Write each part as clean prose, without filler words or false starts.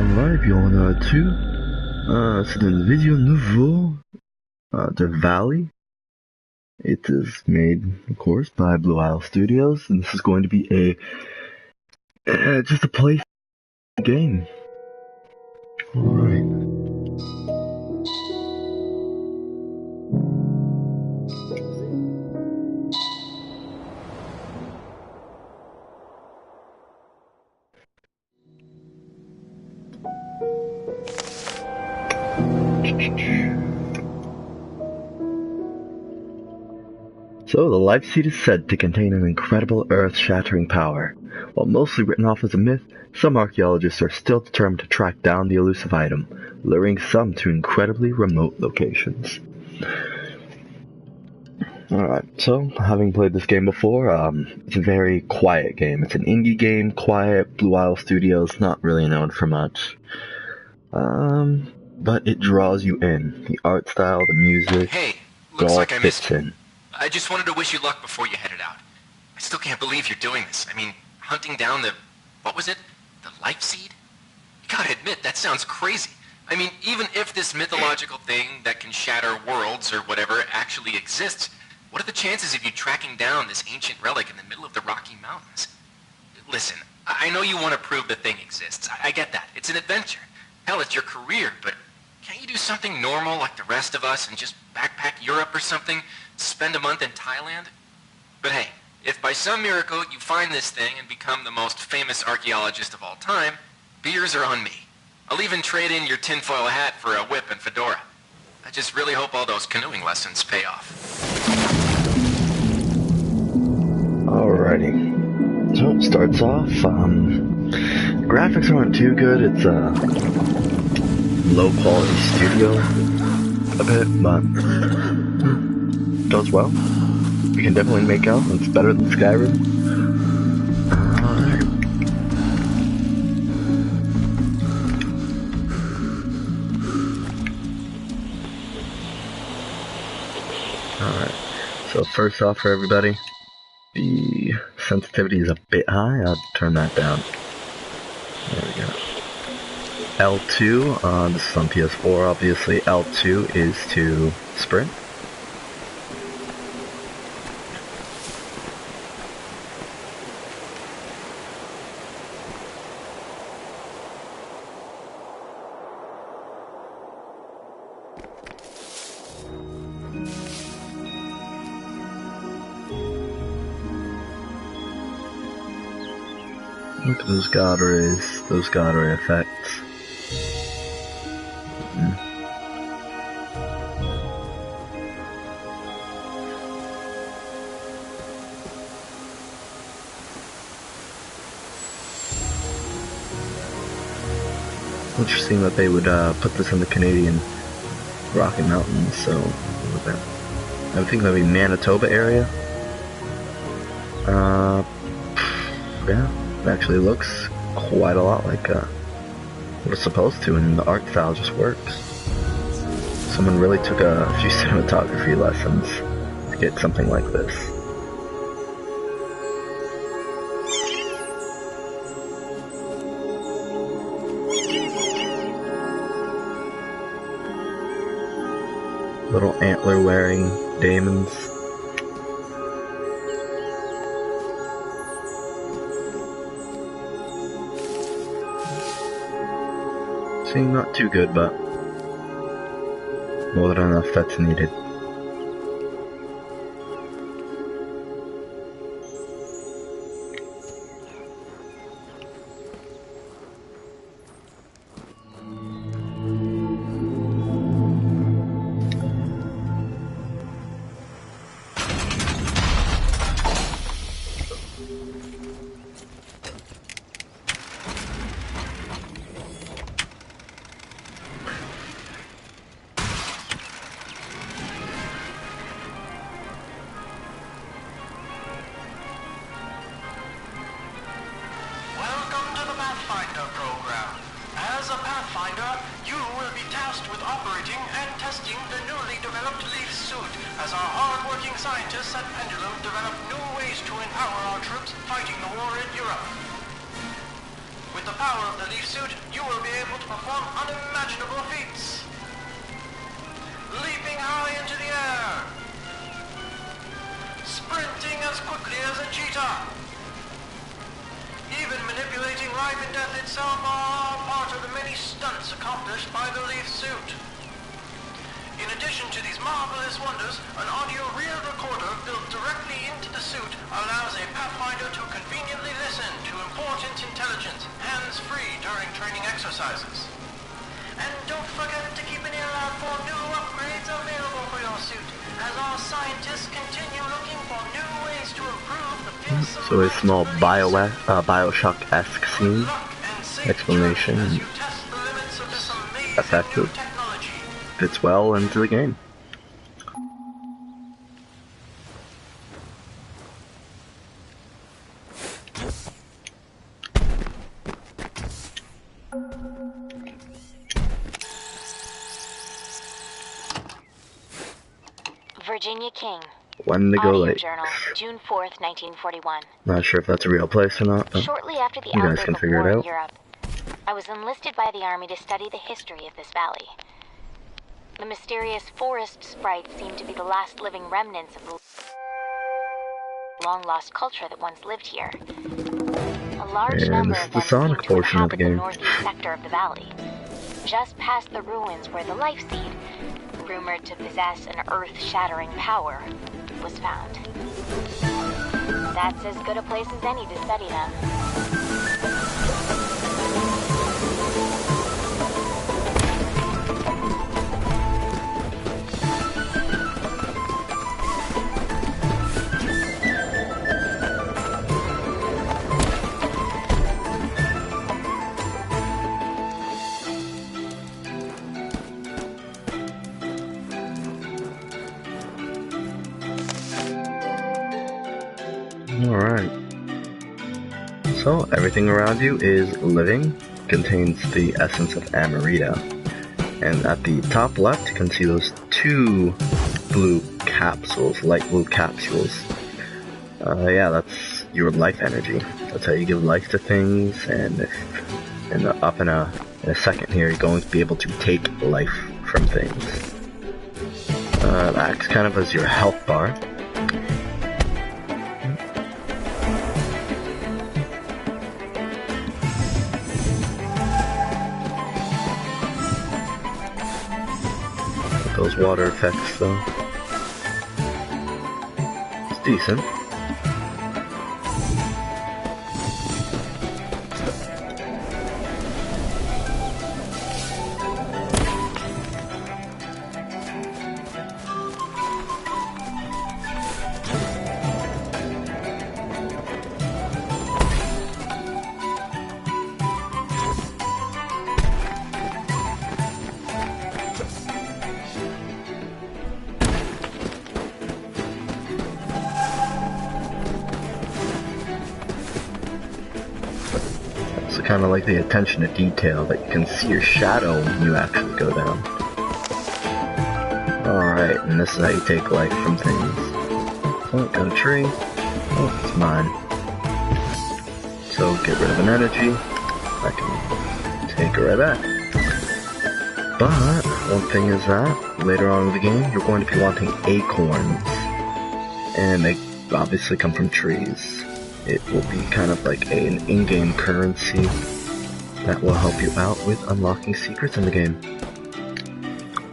Ouais, et puis on a tout. C'est une vidéo nouveau de Valley. It is made, of course, by Blue Isle Studios, and this is going to be just a play game. Alright. So, the life seed is said to contain an incredible earth-shattering power. While mostly written off as a myth, some archaeologists are still determined to track down the elusive item, luring some to incredibly remote locations. Alright, so, having played this game before, it's a very quiet game. It's an indie game, quiet, Blue Isle Studios, not really known for much. But it draws you in. The art style, the music, Hey, it looks all like I missed fits you. in. I just wanted to wish you luck before you headed out. I still can't believe you're doing this. I mean, hunting down the... what was it? The life seed? You gotta admit, that sounds crazy. I mean, even if this mythological thing that can shatter worlds or whatever actually exists, what are the chances of you tracking down this ancient relic in the middle of the Rocky Mountains? Listen, I know you want to prove the thing exists. I get that. It's an adventure. Hell, it's your career, but can't you do something normal like the rest of us and just backpack Europe or something? Spend a month in Thailand? But hey, if by some miracle you find this thing and become the most famous archaeologist of all time, beers are on me. I'll even trade in your tinfoil hat for a whip and fedora. I just really hope all those canoeing lessons pay off. Alrighty. So it starts off, graphics aren't too good, it's low quality studio a bit, but does well. You can definitely make out, it's better than Skyrim. Alright, so first off for everybody, the sensitivity is a bit high. I'll turn that down. There we go. L2, this is on PS4 obviously. L2 is to sprint. Look at those god rays, those god ray effects. Interesting that they would put this in the Canadian Rocky Mountains, so what was that? I think that'd be Manitoba area. Yeah. It actually looks quite a lot like what it's supposed to, and the art style just works. Someone really took a few cinematography lessons to get something like this. Little antler wearing daemons. Not too good, but more than enough that's needed. Scientists at Pendulum develop new ways to empower our troops fighting the war in Europe. With the power of the leaf suit, you will be able to perform unimaginable feats. Leaping high into the air. Sprinting as quickly as a cheetah. Even manipulating life and death itself are part of the many stunts accomplished by the leaf suit. In addition to these marvelous wonders, an audio reel recorder built directly into the suit allows a pathfinder to conveniently listen to important intelligence, hands-free during training exercises. And don't forget to keep an ear out for new upgrades available for your suit, as our scientists continue looking for new ways to improve the fearsome... So a small Bioshock-esque scene, explanation, effective, fits well into the game. Virginia King. Wendigo Audio Lake. Journal, June 4th, 1941. Not sure if that's a real place or not, but Shortly after the you guys outbreak can of figure war it in out. Europe, I was enlisted by the Army to study the history of this valley. The mysterious forest sprites seem to be the last living remnants of the long-lost culture that once lived here. A large And number this of is the them Sonic seem to portion of the inhabit the game. northeast sector of the valley, just past the ruins where the life seed, rumored to possess an earth-shattering power, was found. That's as good a place as any to study them. Alright. So, everything around you is living, contains the essence of Amarita. And at the top left, you can see those two blue capsules, light blue capsules. Yeah, that's your life energy. That's how you give life to things, and up in a second here, you're going to be able to take life from things. That acts kind of as your health bar. Those water effects though. It's decent. Kind of like the attention to detail that you can see your shadow when you actually go down. Alright, and this is how you take life from things. Oh, got a tree. Oh, it's mine. So get rid of an energy. I can take it right back. But one thing is that later on in the game you're going to be wanting acorns. And they obviously come from trees. It will be kind of like an in-game currency that will help you out with unlocking secrets in the game.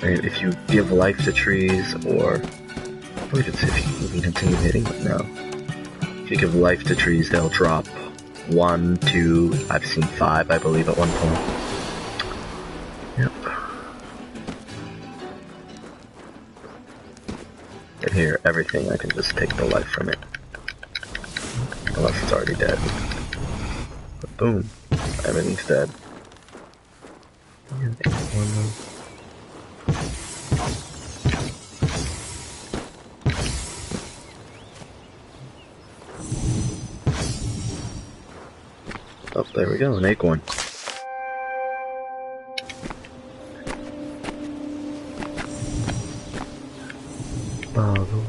And if you give life to trees, or I believe it's if you even continue hitting them now. If you give life to trees, they'll drop 1, 2, I've seen 5, I believe, at one point. Yep. And here, everything, I can just take the life from it. Unless it's already dead. But boom, everything's dead. Oh, there we go, an acorn. Bottle.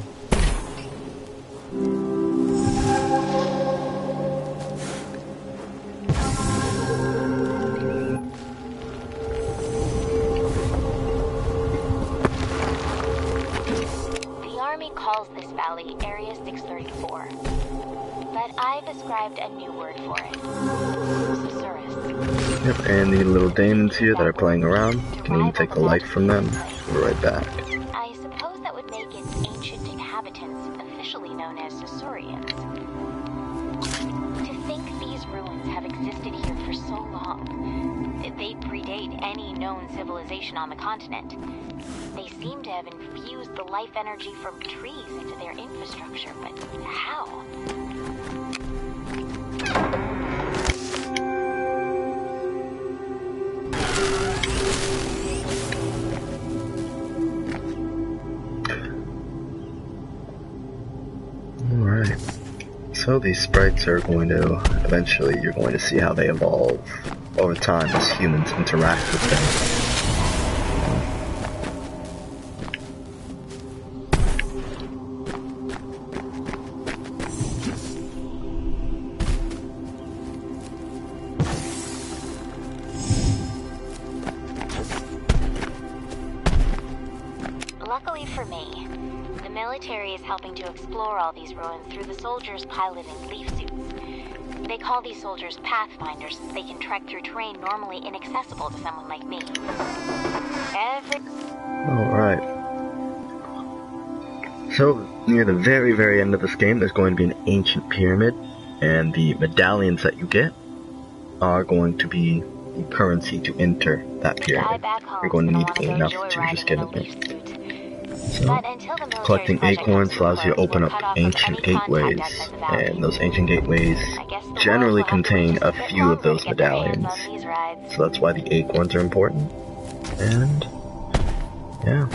Valley, Area 634. But I've ascribed a new word for it. Susurrus. Yep, and the little demons here that are playing around, you can even take the light from them. We're right back. I suppose that would make its ancient inhabitants officially known as Susurians. To think these ruins have existed here for so long, they predate any known civilization on the continent. They seem to have infused the life energy from trees into their infrastructure, but how? Alright. So these sprites are going to, eventually you're going to see how they evolve over time as humans interact with them. Luckily for me, the military is helping to explore all these ruins through the soldiers piloting leaf suits. They call these soldiers pathfinders since they can trek through terrain normally inaccessible to someone like me. Alright. So, near the very, very end of this game, there's going to be an ancient pyramid, and the medallions that you get are going to be the currency to enter that pyramid. You're going to need enough to just get in there. So, collecting acorns allows you to open up ancient gateways, and those ancient gateways generally contain a few of those medallions. So that's why the acorns are important. And, yeah.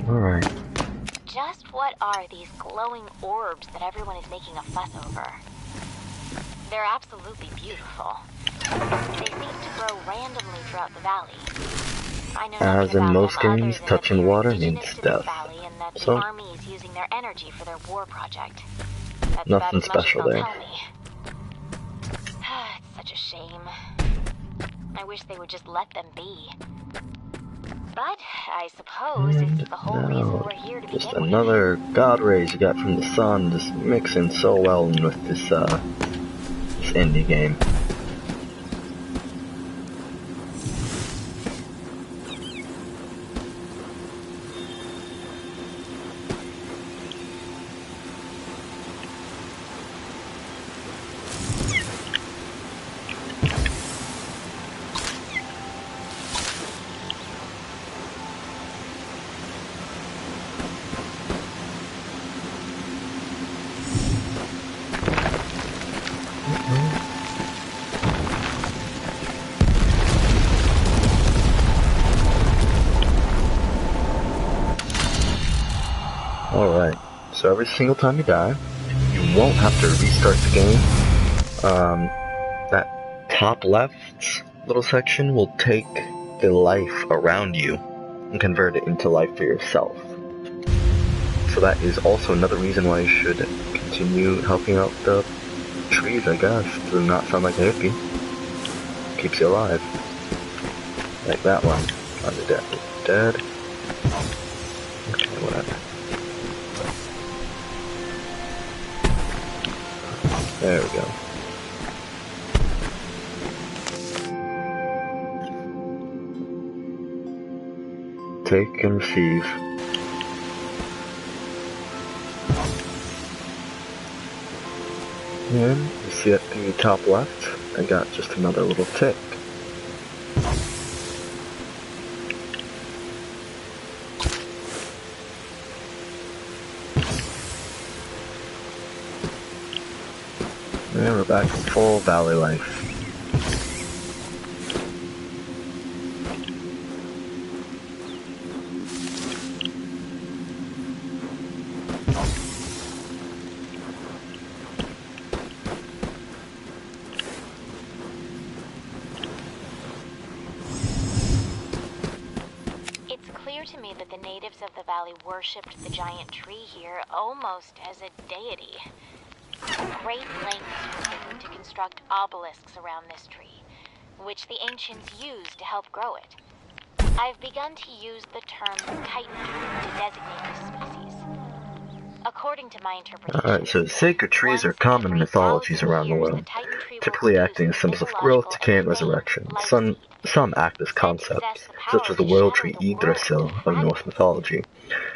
Alright. Just what are these glowing orbs that everyone is making a fuss over? They're absolutely beautiful. They seem to grow randomly throughout the valley. I know As in most games, touching water means means death. So, the army is using their energy for their war project. That's nothing about as much special as they'll there. tell me. It's such a shame. I wish they would just let them be. But I suppose it's the whole reason we're here to begin Just with. another god rays you got from the sun, just mixing so well in with this indie game. Alright, so every single time you die, you won't have to restart the game. That top left little section will take the life around you and convert it into life for yourself. So that is also another reason why you should continue helping out the trees, I guess, to not sound like a hippie. Keeps you alive. Like that one. On the dead. Dead. Okay, whatever. There we go. Take and receive. And you see at the top left, I got just another little tick. And we're back in full valley life. It's clear to me that the natives of the valley worshipped the giant tree here almost as a deity. Great lengths were taken to construct obelisks around this tree, which the ancients used to help grow it. I've begun to use the term chitin to designate this species. According to my interpretation, Alright, so sacred trees are common in mythologies around the world, typically acting as symbols of growth, decay, and resurrection. Some act as concepts, such as the world tree Yggdrasil of Norse mythology,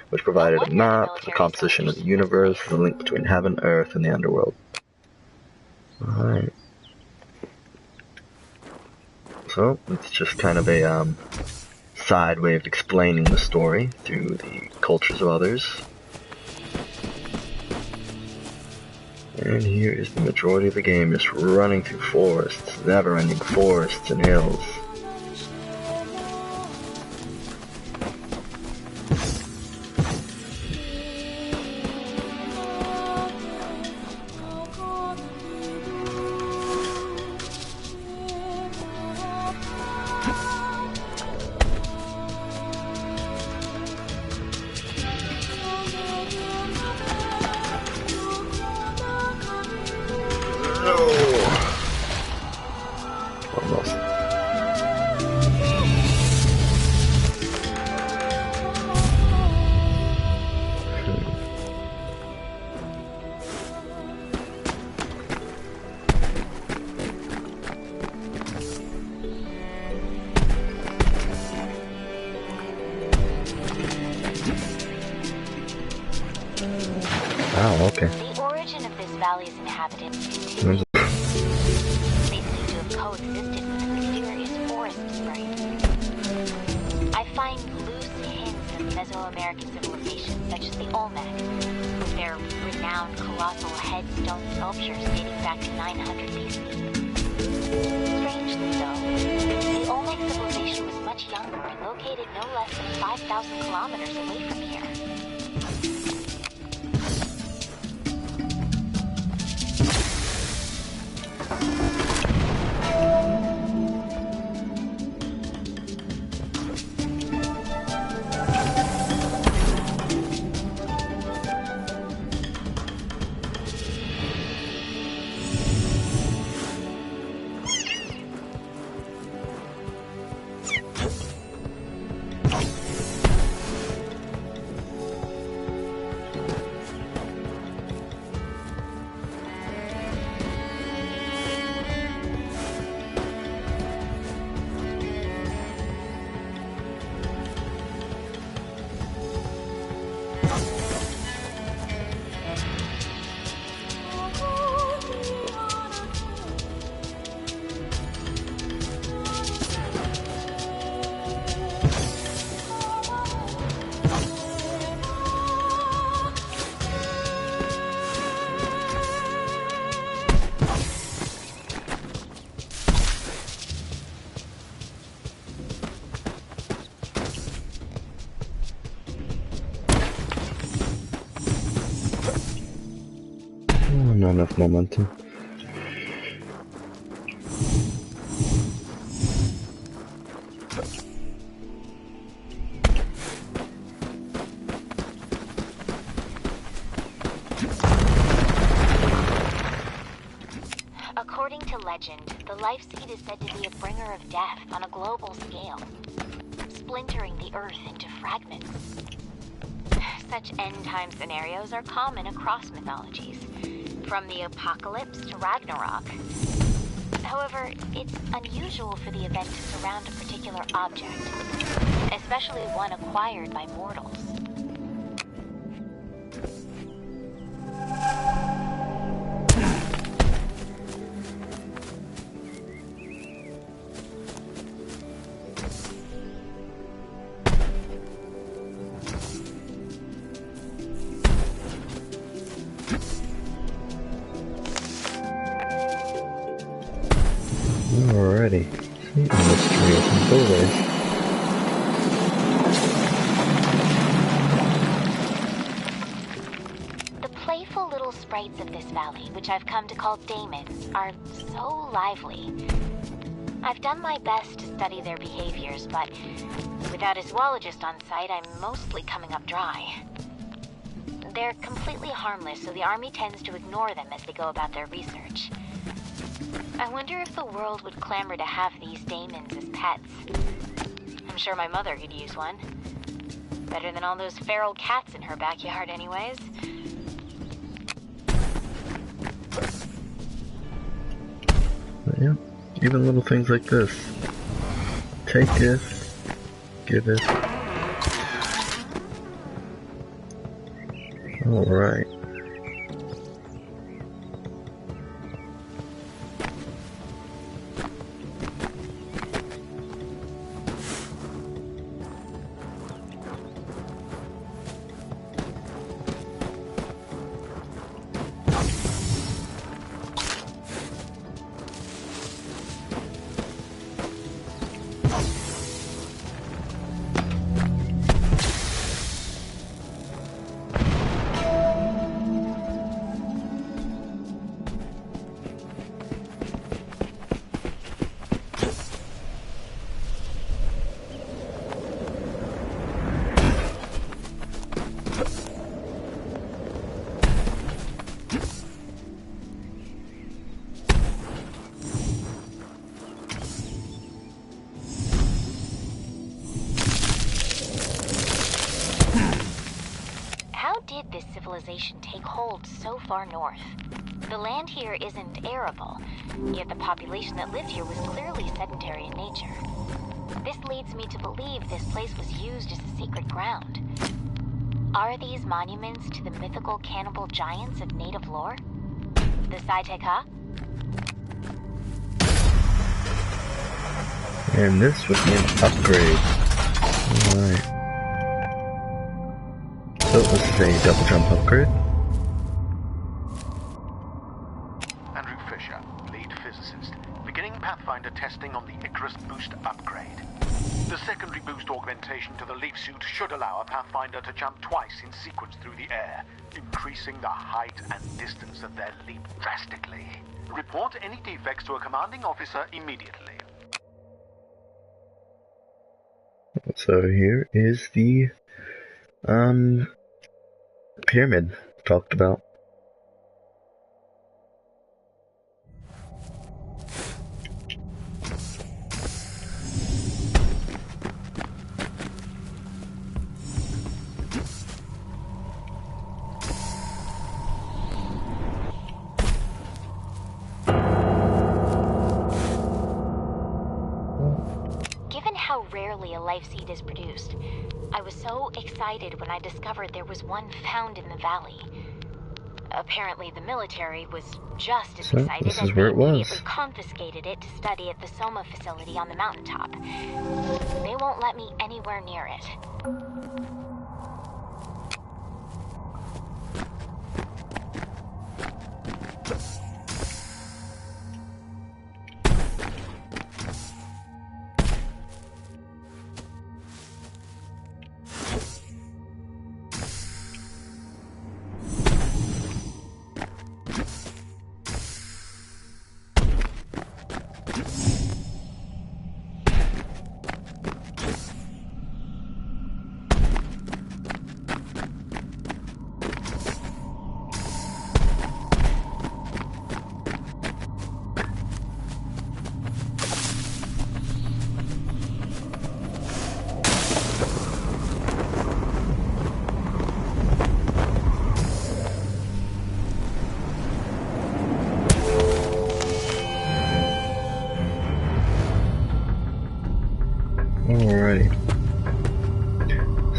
which provided a map for the composition of the universe, the link between heaven, earth, and the underworld. Alright. So, it's just kind of a side way of explaining the story through the cultures of others. And here is the majority of the game, just running through forests, never-ending forests and hills. Almost. Oh, okay. the origin of this valley's inhabitants continues. They seem to have coexisted with a mysterious forest sprite. I find loose hints of Mesoamerican civilizations such as the Olmec, with their renowned colossal headstone sculptures dating back to 900 BC. Strangely though, the Olmec civilization was much younger and located no less than 5,000 kilometers away from here. Not enough momentum. According to legend, the life seed is said to be a bringer of death on a global scale, splintering the earth into fragments. Such end-time scenarios are common across mythologies, from the apocalypse to Ragnarok. However, it's unusual for the event to surround a particular object, especially one acquired by mortals. Alrighty, mystery of desolée. The playful little sprites of this valley, which I've come to call daemons, are so lively. I've done my best to study their behaviors, but without a zoologist on site, I'm mostly coming up dry. They're completely harmless, so the army tends to ignore them as they go about their research. I wonder if the world would clamor to have these daemons as pets. I'm sure my mother could use one. Better than all those feral cats in her backyard anyways. But yeah, even little things like this. Take it, give it. Alright. This civilization take hold so far north. The land here isn't arable, yet the population that lived here was clearly sedentary in nature. This leads me to believe this place was used as a sacred ground. Are these monuments to the mythical cannibal giants of native lore? The Saiteka? And this would be an upgrade. Alright. So this is a double jump upgrade. Andrew Fisher, lead physicist, beginning Pathfinder testing on the Icarus boost upgrade. The secondary boost augmentation to the leaf suit should allow a Pathfinder to jump twice in sequence through the air, increasing the height and distance of their leap drastically. Report any defects to a commanding officer immediately. So here is the pyramid talked about. Given how rarely a life seed is produced, I was so excited when I discovered there was one found in the valley. Apparently the military was just as excited this as is they where it was. immediately confiscated it to study at the Soma facility on the mountaintop. They won't let me anywhere near it.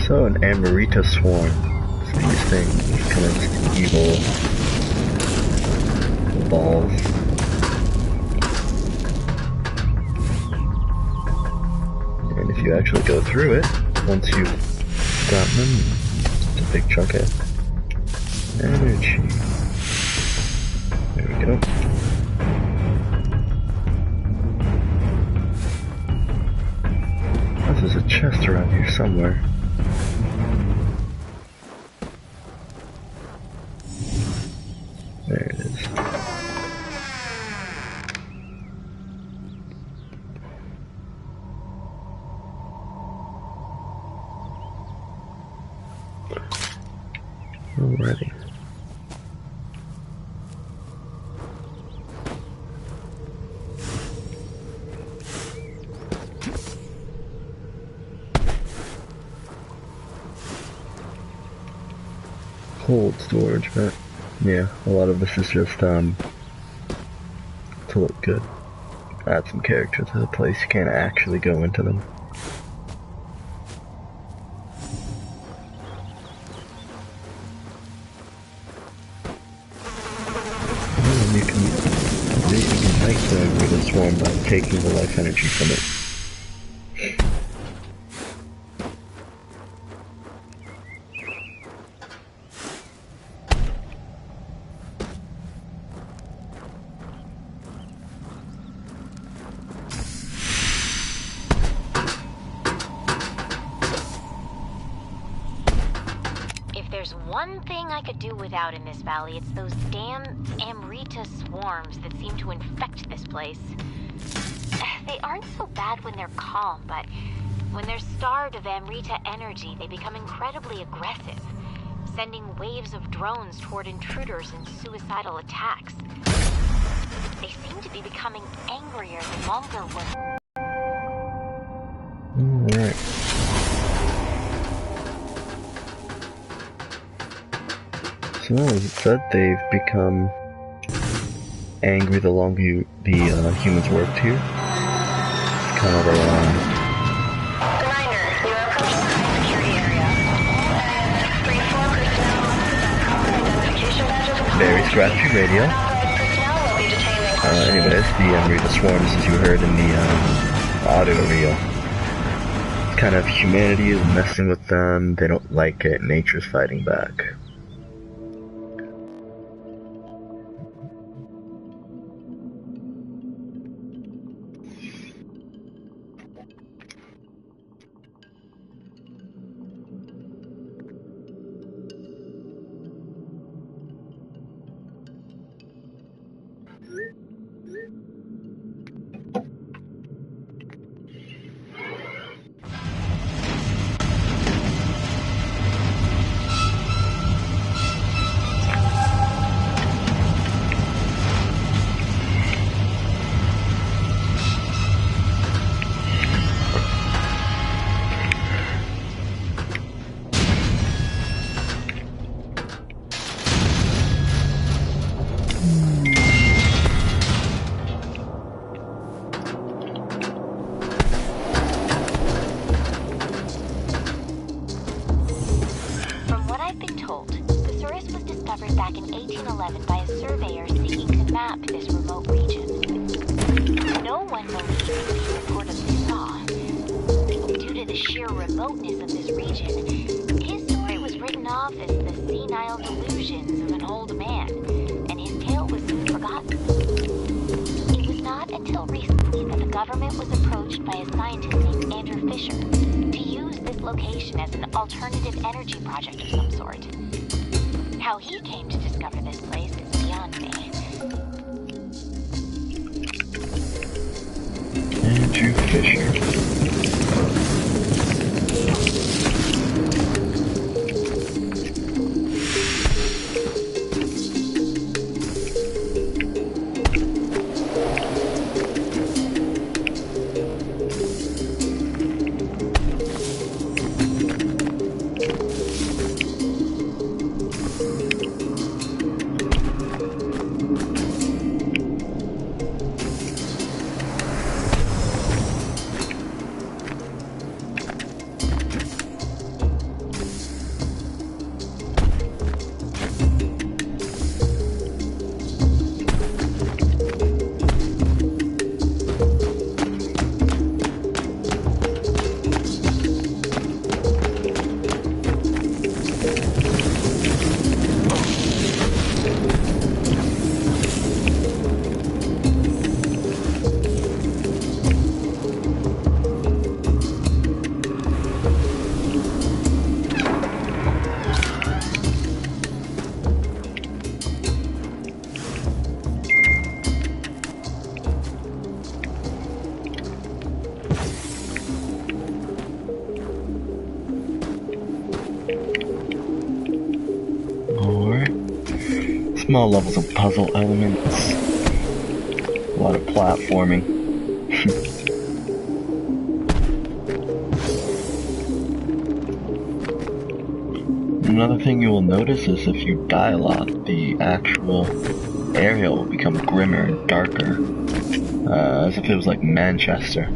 So an Amarita swarm. It's these things, kind of evil balls. And if you actually go through it, once you've gotten them, it's a big chunk of energy. There we go. There's a chest around here somewhere. There it is. Alrighty. Cold storage, but yeah, a lot of this is just to look good. Add some character to the place. You can't actually go into them. And you can fight the swarm by taking the life energy from it. One thing I could do without in this valley, it's those damn Amarita swarms that seem to infect this place. They aren't so bad when they're calm, but when they're starved of Amarita energy, they become incredibly aggressive, sending waves of drones toward intruders in suicidal attacks. They seem to be becoming angrier the longer we're... Alright. So as it said, they've become angry the longer the humans worked here. It's kind of a Reminder, you are approaching the high security area. All areas 634 personnel must present proper identification badges upon very entry. scratchy radio. Unauthorized personnel will be detained and questioned. Anyways, the Amarita swarms, as you heard in the audio reel. It's kind of humanity is messing with them. They don't like it. Nature's fighting back. Back in 1811 by a surveyor seeking to map this remote region. No one believes what he reportedly saw. Due to the sheer remoteness of this region, his story was written off as the senile delusions of an old man, and his tale was soon forgotten. It was not until recently that the government was approached by a scientist named Andrew Fisher to use this location as an alternative energy project of some sort. How he came to discover this place is beyond me. Andrew Fisher. Small levels of puzzle elements. A lot of platforming. Another thing you will notice is if you die a lot, the actual area will become grimmer and darker. As if it was like Manchester.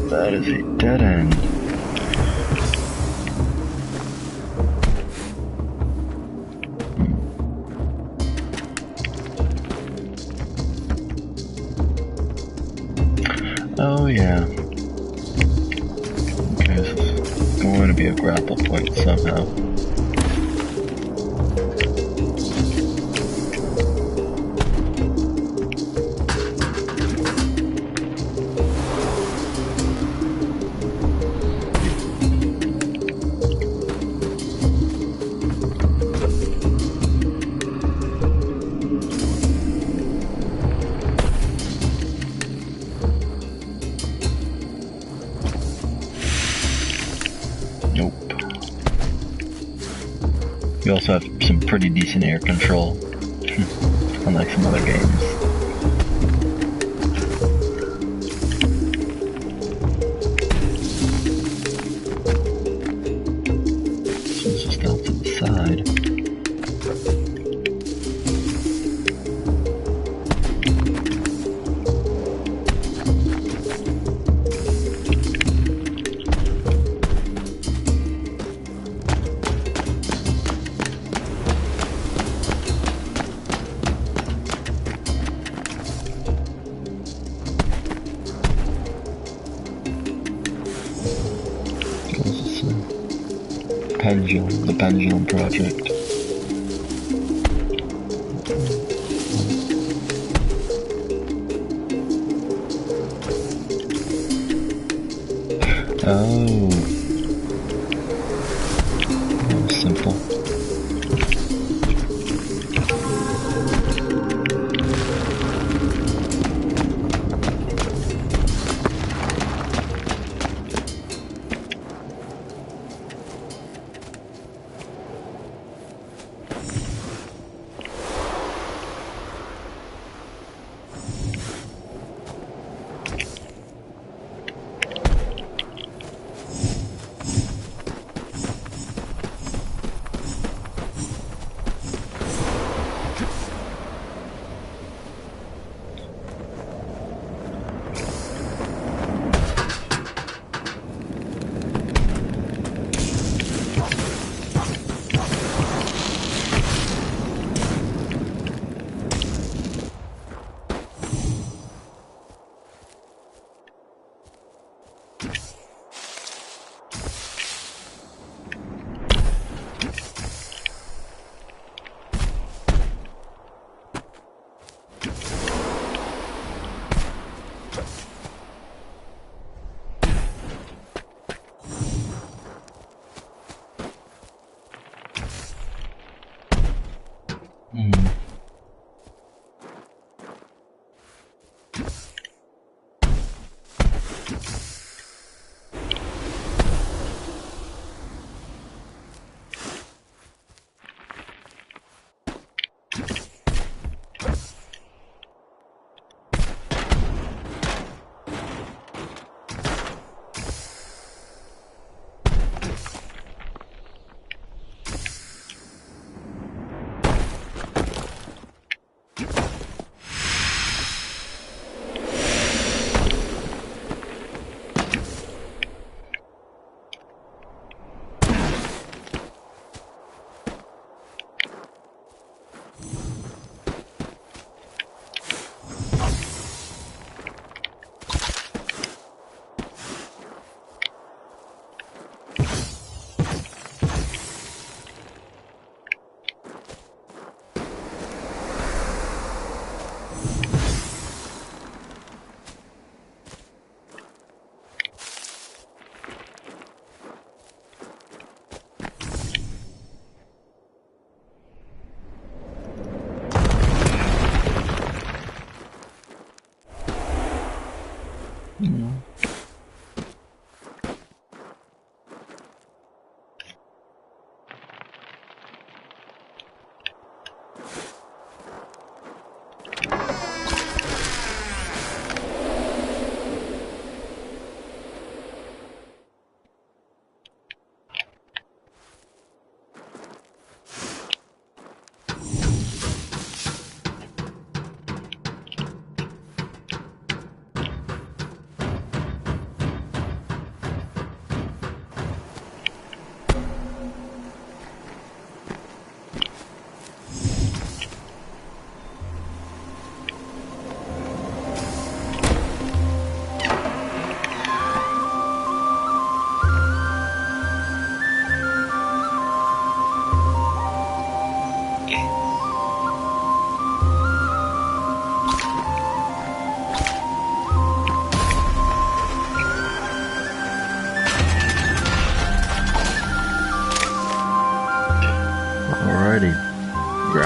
That is a dead end. Oh yeah. Okay, this is going to be a grapple point somehow. Nope. You also have some pretty decent air control, unlike some other games. So it's just out to the side. The Pendulum Project. Oh. That was simple.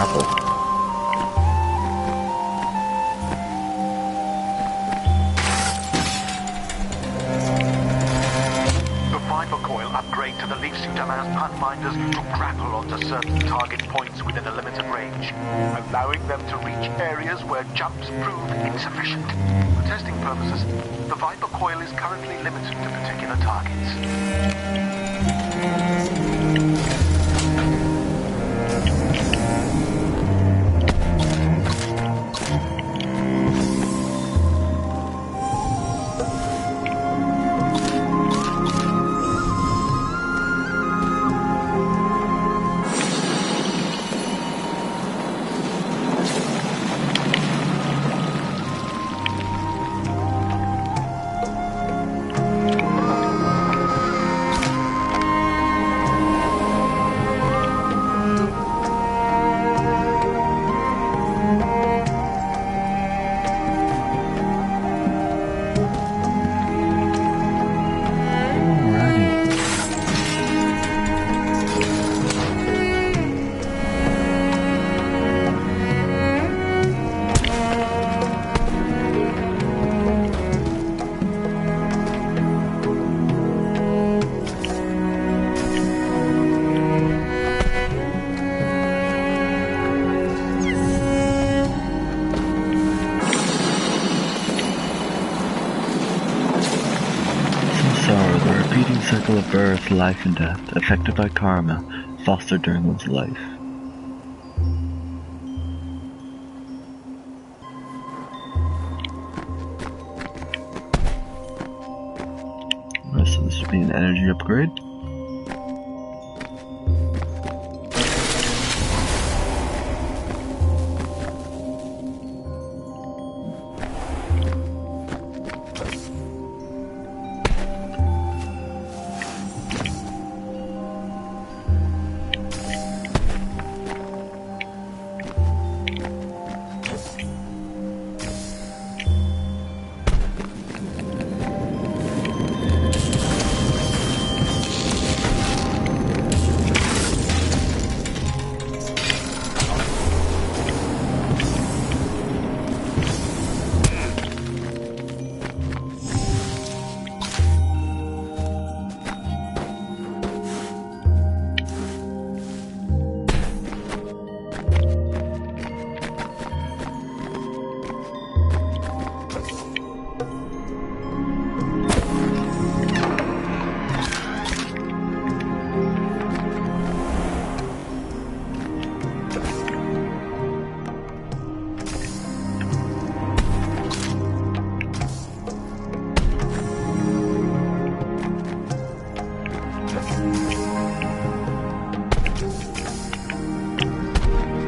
grapple. The fiber coil upgrade to the leaf suit allows pathfinders to grapple onto certain target points within a limited range, allowing them to reach areas where jumps prove insufficient. For testing purposes, the Viper coil is currently limited to particular targets. Cycle of birth, life and death, affected by karma, fostered during one's life. So this would be an energy upgrade.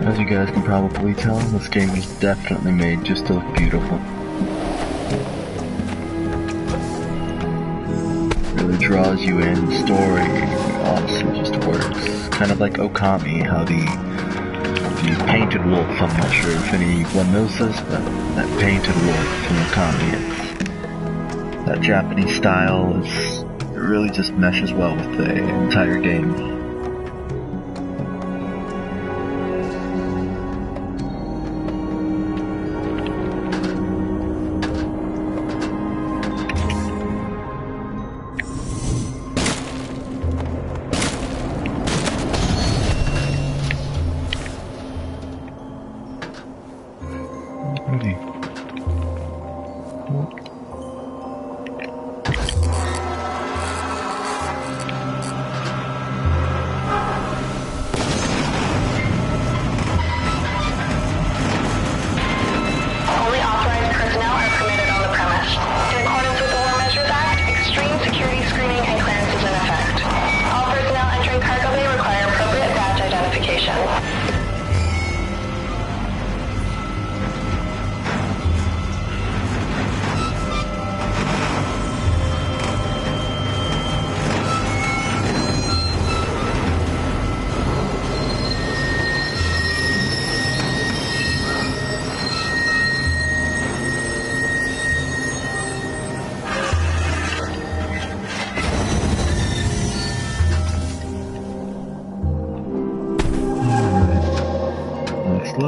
As you guys can probably tell, this game was definitely made just to look beautiful. Really draws you in, the story also just works. Kind of like Okami, how the painted wolf, I'm not sure if anyone knows this, but that painted wolf from Okami, that Japanese style it really just meshes well with the entire game.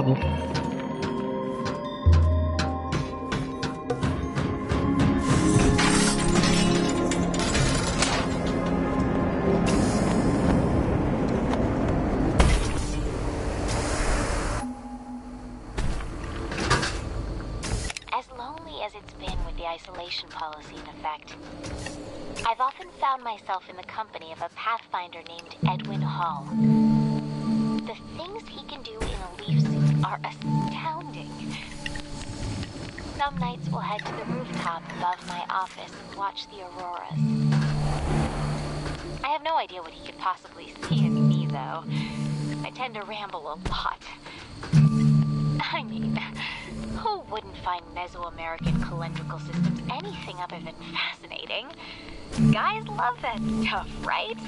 problem. As lonely as it's been with the isolation policy in effect, I've often found myself in the company of a pathfinder named Edwin Hall. The things he can do in a leaf suit are astounding. Some nights we'll head to the rooftop above my office and watch the auroras. I have no idea what he could possibly see in me, though. I tend to ramble a lot. I mean, who wouldn't find Mesoamerican calendrical systems anything other than fascinating? Guys love that stuff, right?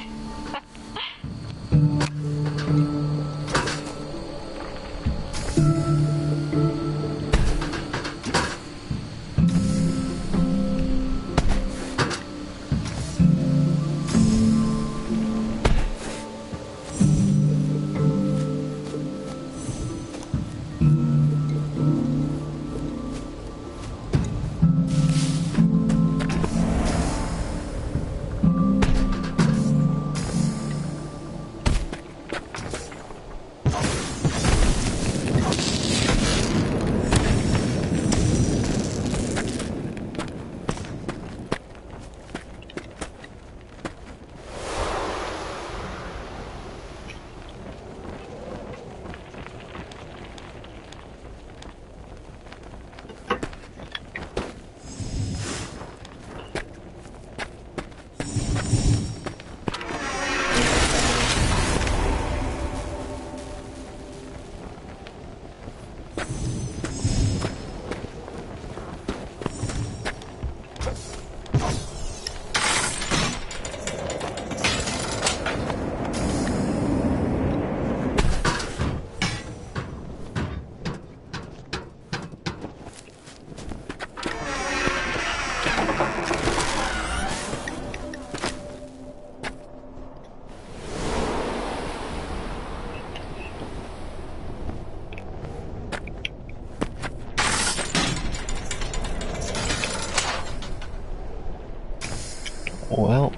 Well,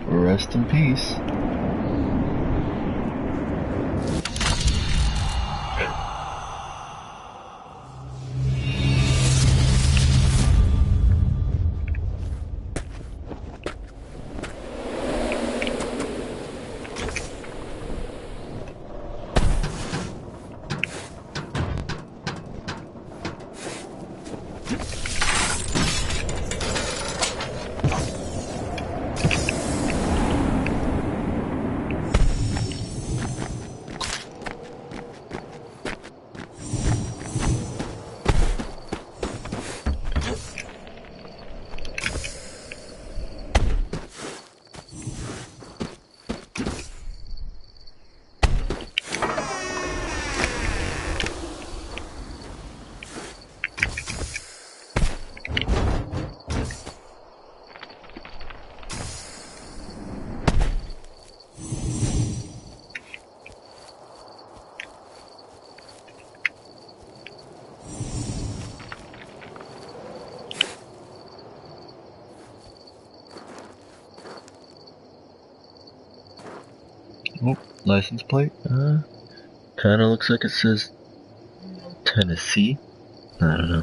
rest in peace. Oh, license plate. Kinda looks like it says Tennessee. I don't know.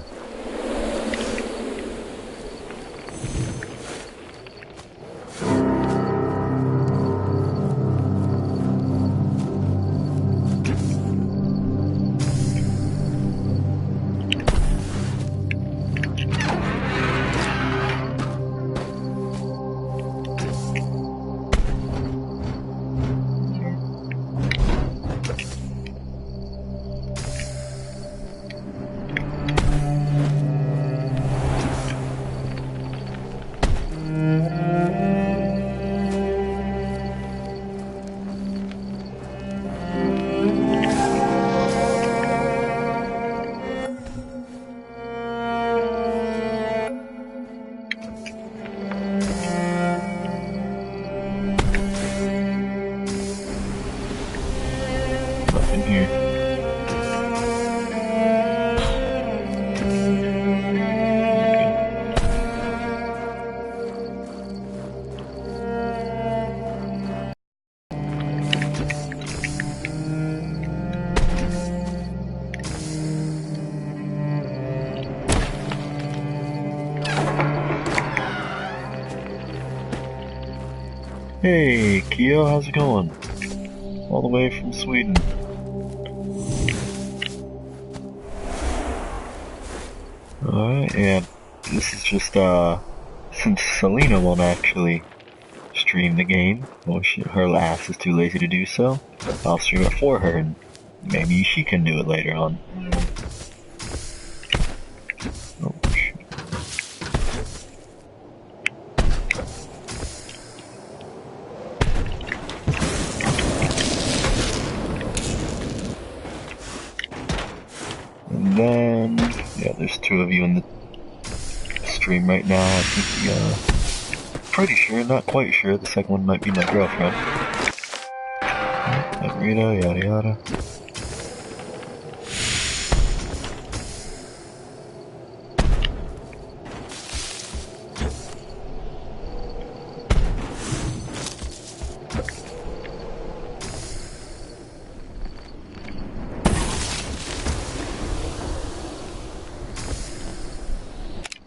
Hey, Keo, how's it going? All the way from Sweden. Alright, yeah. This is just, since Selena won't actually stream the game, or her ass is too lazy to do so, I'll stream it for her, and maybe she can do it later on. Oh, shit. And then, yeah, there's two of you in the stream right now. I think pretty sure, not quite sure, the second one might be my girlfriend. Rita, yada yada.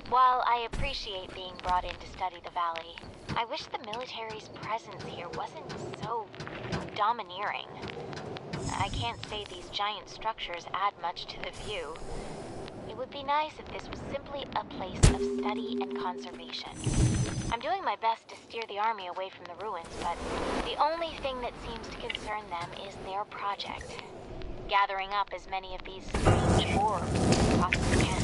While I appreciate being brought in to study the valley, I wish the military's presence here wasn't so domineering. I can't say these giant structures add much to the view. It would be nice if this was simply a place of study and conservation. I'm doing my best to steer the army away from the ruins, but the only thing that seems to concern them is their project. Gathering up as many of these strange orbs as they possibly can.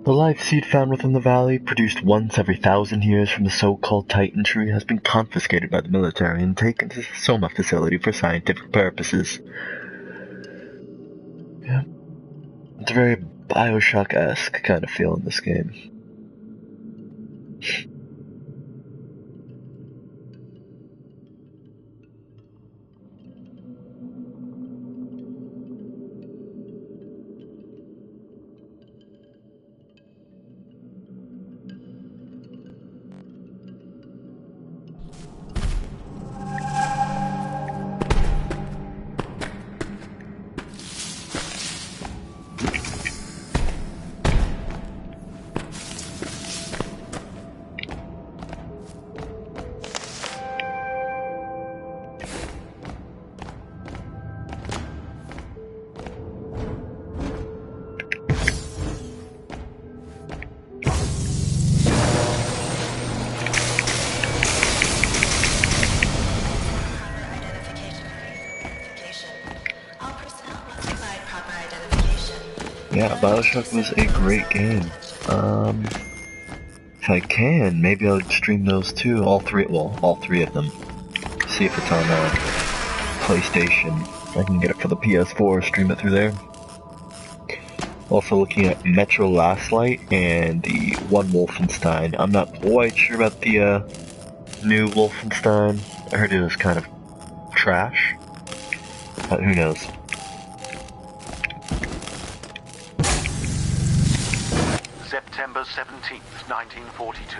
The life seed found within the valley, produced once every 1,000 years from the so-called Titan tree, has been confiscated by the military and taken to the Soma facility for scientific purposes. Yeah. It's a very Bioshock-esque kind of feel in this game. Yeah, Bioshock was a great game. If I can, maybe I'll stream those too. All three of them. See if it's on PlayStation. I can get it for the PS4, stream it through there. Also looking at Metro Last Light and the one Wolfenstein. I'm not quite sure about the new Wolfenstein. I heard it was kind of trash. But who knows? September 17th, 1942.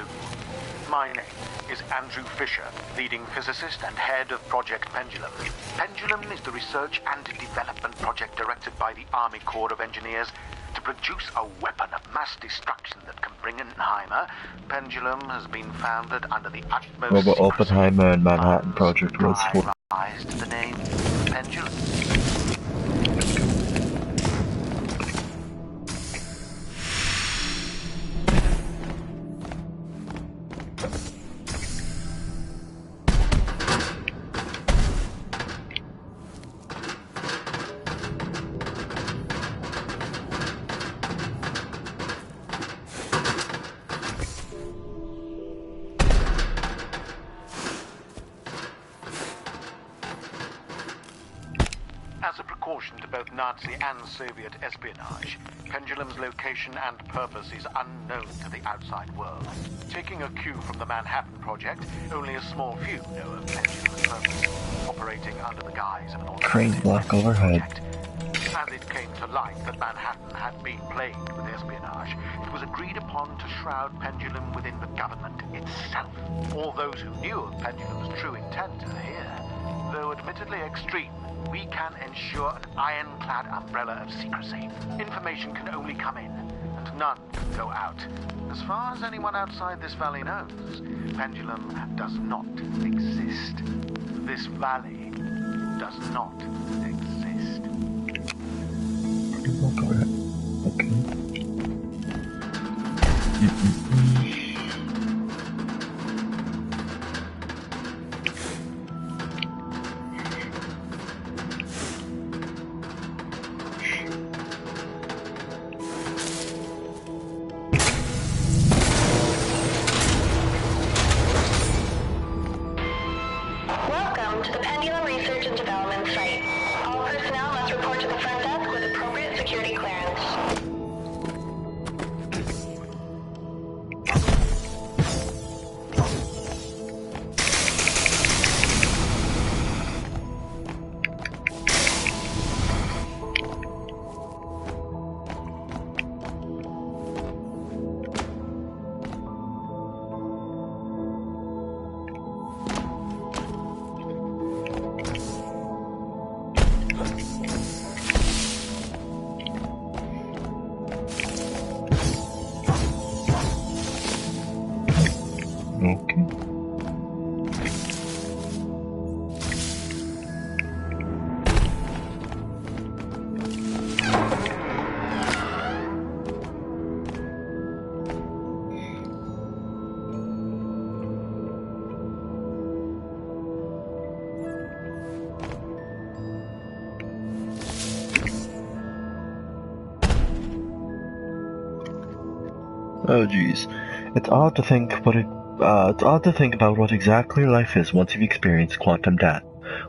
My name is Andrew Fisher, leading physicist and head of Project Pendulum. Pendulum is the research and development project directed by the Army Corps of Engineers to produce a weapon of mass destruction that can bring Oppenheimer. Pendulum has been founded under the utmost Robert Oppenheimer and Manhattan Project was for. Rise to the name Pendulum. As a precaution to both Nazi and Soviet espionage, Pendulum's location and purpose is unknown to the outside world. Taking a cue from the Manhattan Project, only a small few know of Pendulum's purpose, operating under the guise of an Crane block overhead. project. As it came to light that Manhattan had been plagued with espionage, it was agreed upon to shroud Pendulum within the government itself. All those who knew of Pendulum's true intent are here. Though admittedly extreme, we can ensure an ironclad umbrella of secrecy. Information can only come in, and none can go out. As far as anyone outside this valley knows, Pendulum does not exist. This valley does not exist. Okay. Welcome to the Pendulum Research and Development site. All personnel must report to the front desk with appropriate security clearance. Okay. Oh geez, it's odd to think about what exactly life is once you've experienced quantum death.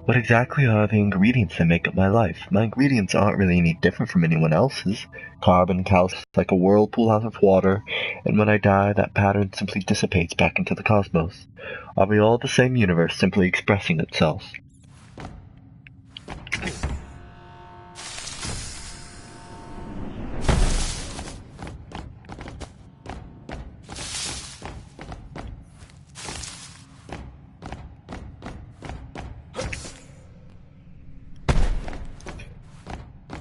What exactly are the ingredients that make up my life? My ingredients aren't really any different from anyone else's. Carbon, calcium, like a whirlpool out of water, and when I die, that pattern simply dissipates back into the cosmos. Are we all the same universe, simply expressing itself?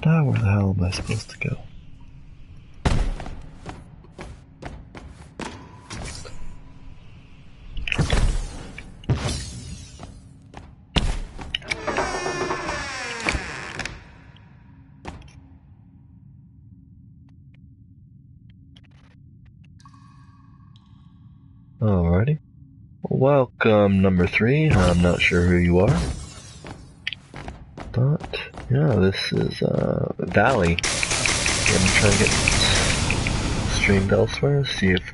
Now where the hell am I supposed to go? Alrighty. Welcome, number 3. I'm not sure who you are. But, yeah, this is, Valley. I'm trying to get streamed elsewhere, see if,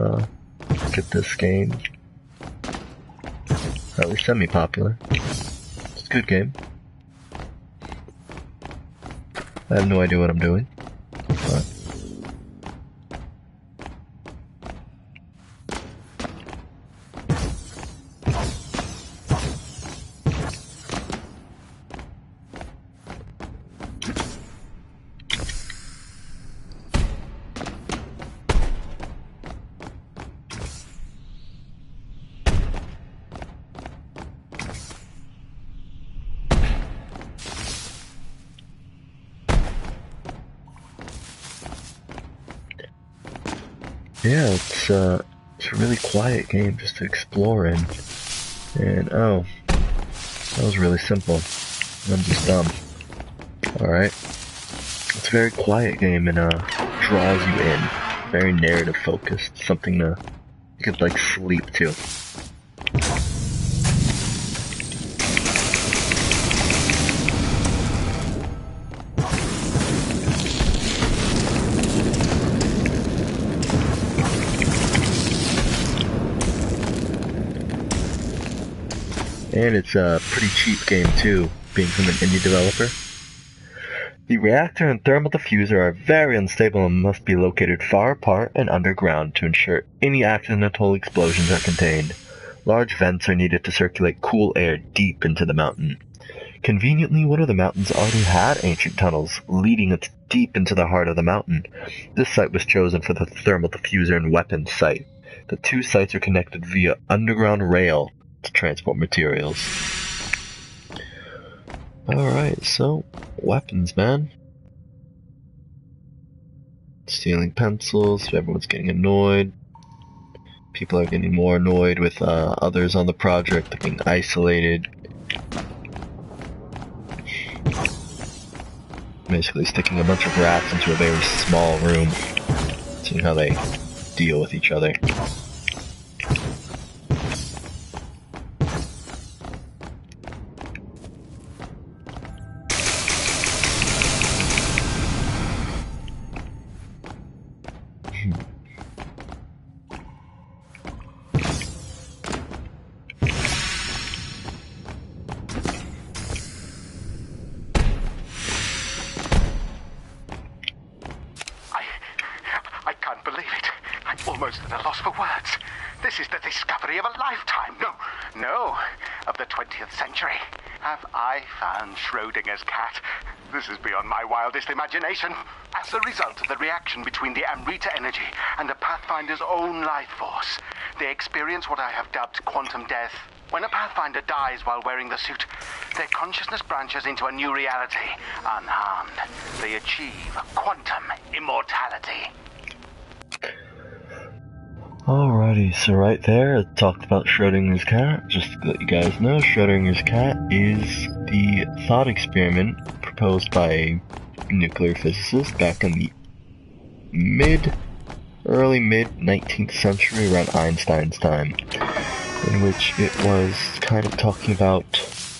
get this game. At least semi-popular. It's a good game. I have no idea what I'm doing. But yeah, it's a really quiet game just to explore in. And oh, that was really simple. I'm just dumb. Alright. It's a very quiet game and draws you in. Very narrative focused. Something you could like sleep to. And it's a pretty cheap game too, being from an indie developer. The reactor and thermal diffuser are very unstable and must be located far apart and underground to ensure any accidental explosions are contained. Large vents are needed to circulate cool air deep into the mountain. Conveniently, one of the mountains already had ancient tunnels, leading it deep into the heart of the mountain. This site was chosen for the thermal diffuser and weapons site. The two sites are connected via underground rail to transport materials. Alright, so, weapons, man. Stealing pencils, everyone's getting annoyed. People are getting more annoyed with others on the project being isolated. Basically sticking a bunch of rats into a very small room, seeing how they deal with each other. Almost at a loss for words. This is the discovery of a lifetime. No, of the 20th century. Have I found Schrodinger's cat? This is beyond my wildest imagination. As a result of the reaction between the Amrita energy and the Pathfinder's own life force, they experience what I have dubbed quantum death. When a Pathfinder dies while wearing the suit, their consciousness branches into a new reality, unharmed. They achieve quantum immortality. Alrighty, so right there, I talked about Schrodinger's cat. Just to let you guys know, Schrodinger's cat is the thought experiment proposed by a nuclear physicist back in the early mid 19th century, around Einstein's time, in which it was kind of talking about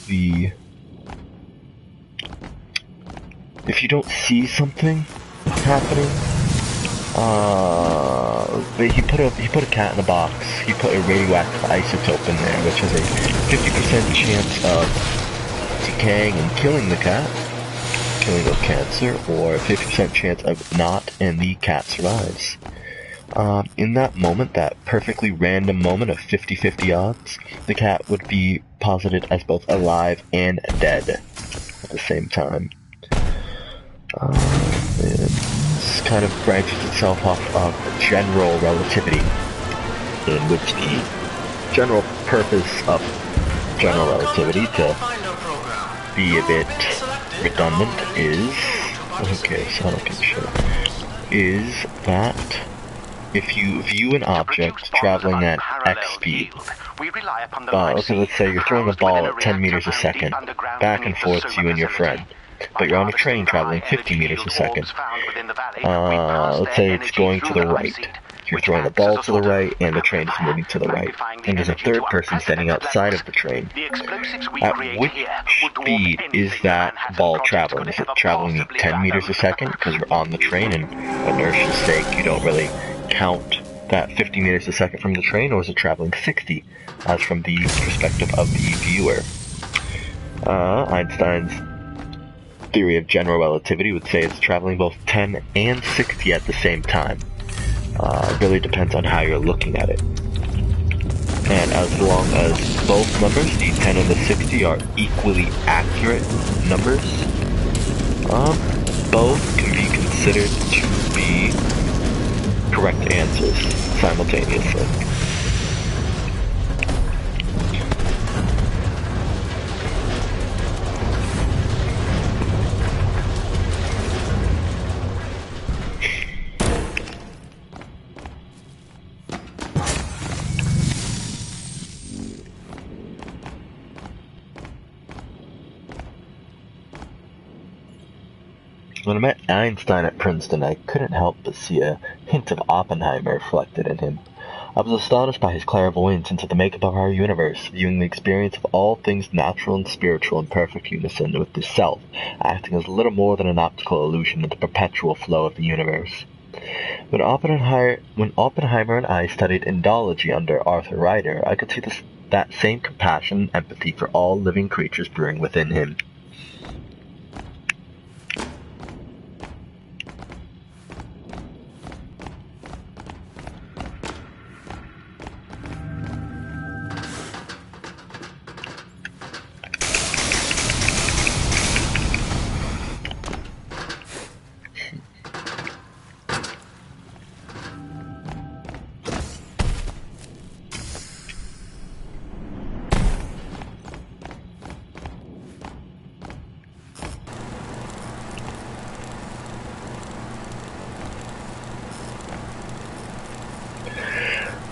the... if you don't see something happening, he put a cat in a box. He put a radioactive isotope in there, which has a 50% chance of decaying and killing the cat, killing of cancer, or a 50% chance of not, and the cat survives. In that moment, that perfectly random moment of 50-50 odds, the cat would be posited as both alive and dead at the same time. This kind of branches itself off of general relativity, in which the general purpose of general relativity, to be a bit redundant, is, okay, so I don't give a shit, is that if you view an object traveling at x speed, okay, let's say you're throwing a ball at 10 meters a second, back and forth to you and your friend, but you're on a train traveling 50 meters a second. Let's say it's going to the right. You're throwing the ball to the right, and the train is moving to the right. And there's a third person standing outside of the train. At which speed is that ball traveling? Is it traveling at 10 meters a second? Because you're on the train, and inertia's sake, you don't really count that 50 meters a second from the train, or is it traveling 60, as from the perspective of the viewer? Einstein's theory of general relativity would say it's traveling both 10 and 60 at the same time. It really depends on how you're looking at it. And as long as both numbers, the 10 and the 60, are equally accurate numbers, both can be considered to be correct answers simultaneously. When I met Einstein at Princeton, I couldn't help but see a hint of Oppenheimer reflected in him. I was astonished by his clairvoyance into the makeup of our universe, viewing the experience of all things natural and spiritual in perfect unison with the self, acting as little more than an optical illusion of the perpetual flow of the universe. When Oppenheimer and I studied Indology under Arthur Ryder, I could see that same compassion and empathy for all living creatures brewing within him.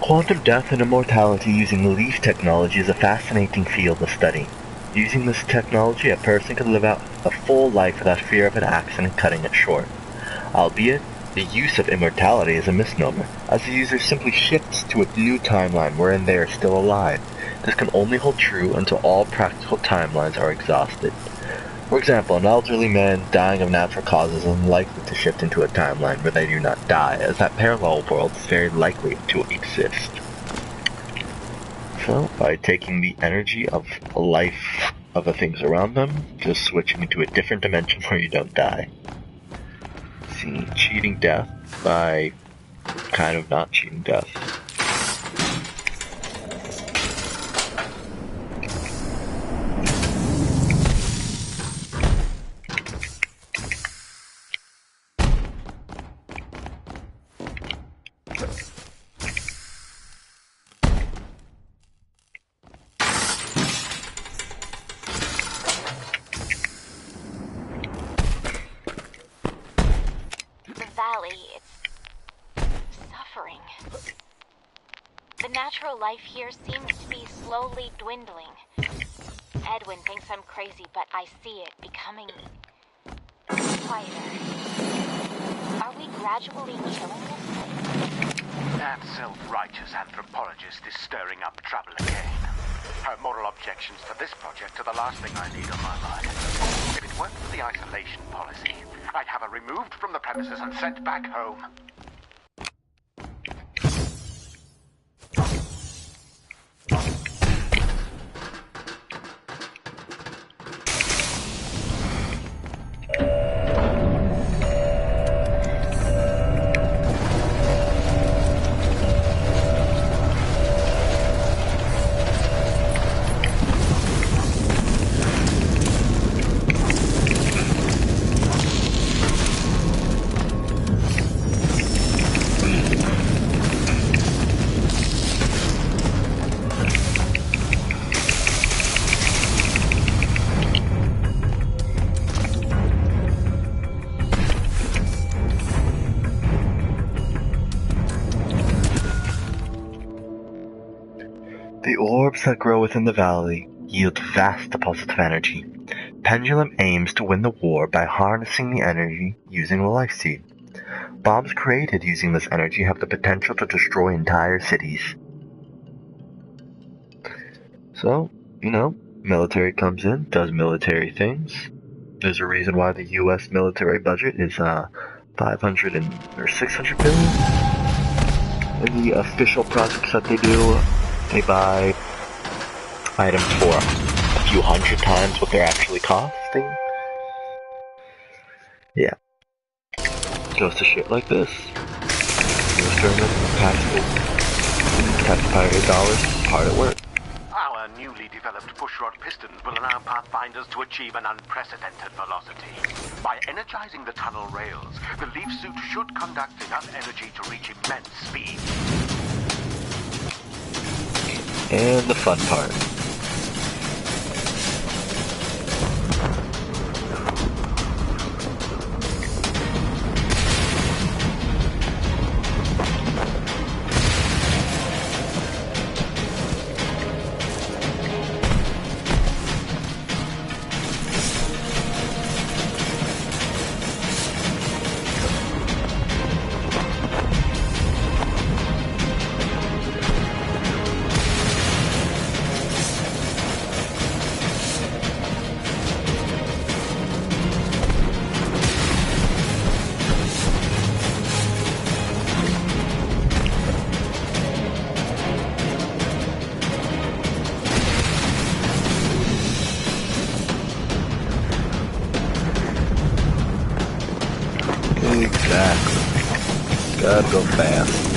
Quantum death and immortality using leaf technology is a fascinating field of study. Using this technology, a person can live out a full life without fear of an accident cutting it short. Albeit, the use of immortality is a misnomer, as the user simply shifts to a new timeline wherein they are still alive. This can only hold true until all practical timelines are exhausted. For example, an elderly man dying of natural causes is unlikely to shift into a timeline where they do not die, as that parallel world is very likely to exist. So, by taking the energy of life of the things around them, just switching into a different dimension where you don't die. See, cheating death by kind of not cheating death. The natural life here seems to be slowly dwindling. Edwin thinks I'm crazy, but I see it becoming quieter. Are we gradually killing this place? That self-righteous anthropologist is stirring up trouble again. Her moral objections to this project are the last thing I need on my mind. If it weren't for the isolation policy, I'd have her removed from the premises and sent back home. The orbs that grow within the valley yield vast deposits of energy. Pendulum aims to win the war by harnessing the energy using the life seed. Bombs created using this energy have the potential to destroy entire cities. So, military comes in, does military things. There's a reason why the US military budget is 500 or 600 billion. In the official projects that they do, they buy items for a few hundred times what they're actually costing. Yeah. Goes to shit like this. US government, taxpayer dollars, hard at work. Our newly developed pushrod pistons will allow Pathfinders to achieve an unprecedented velocity. By energizing the tunnel rails, the leaf suit should conduct enough energy to reach immense speed. And the fun part. Exactly. Gotta go fast.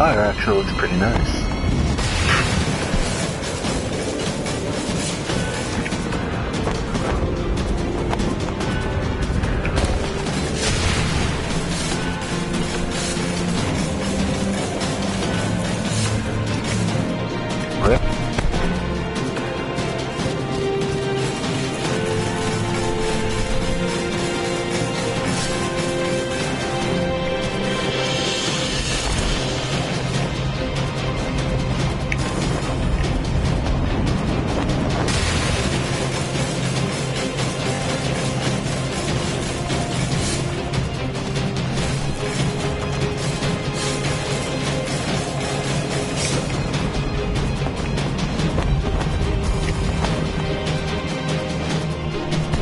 fire actually looks pretty nice.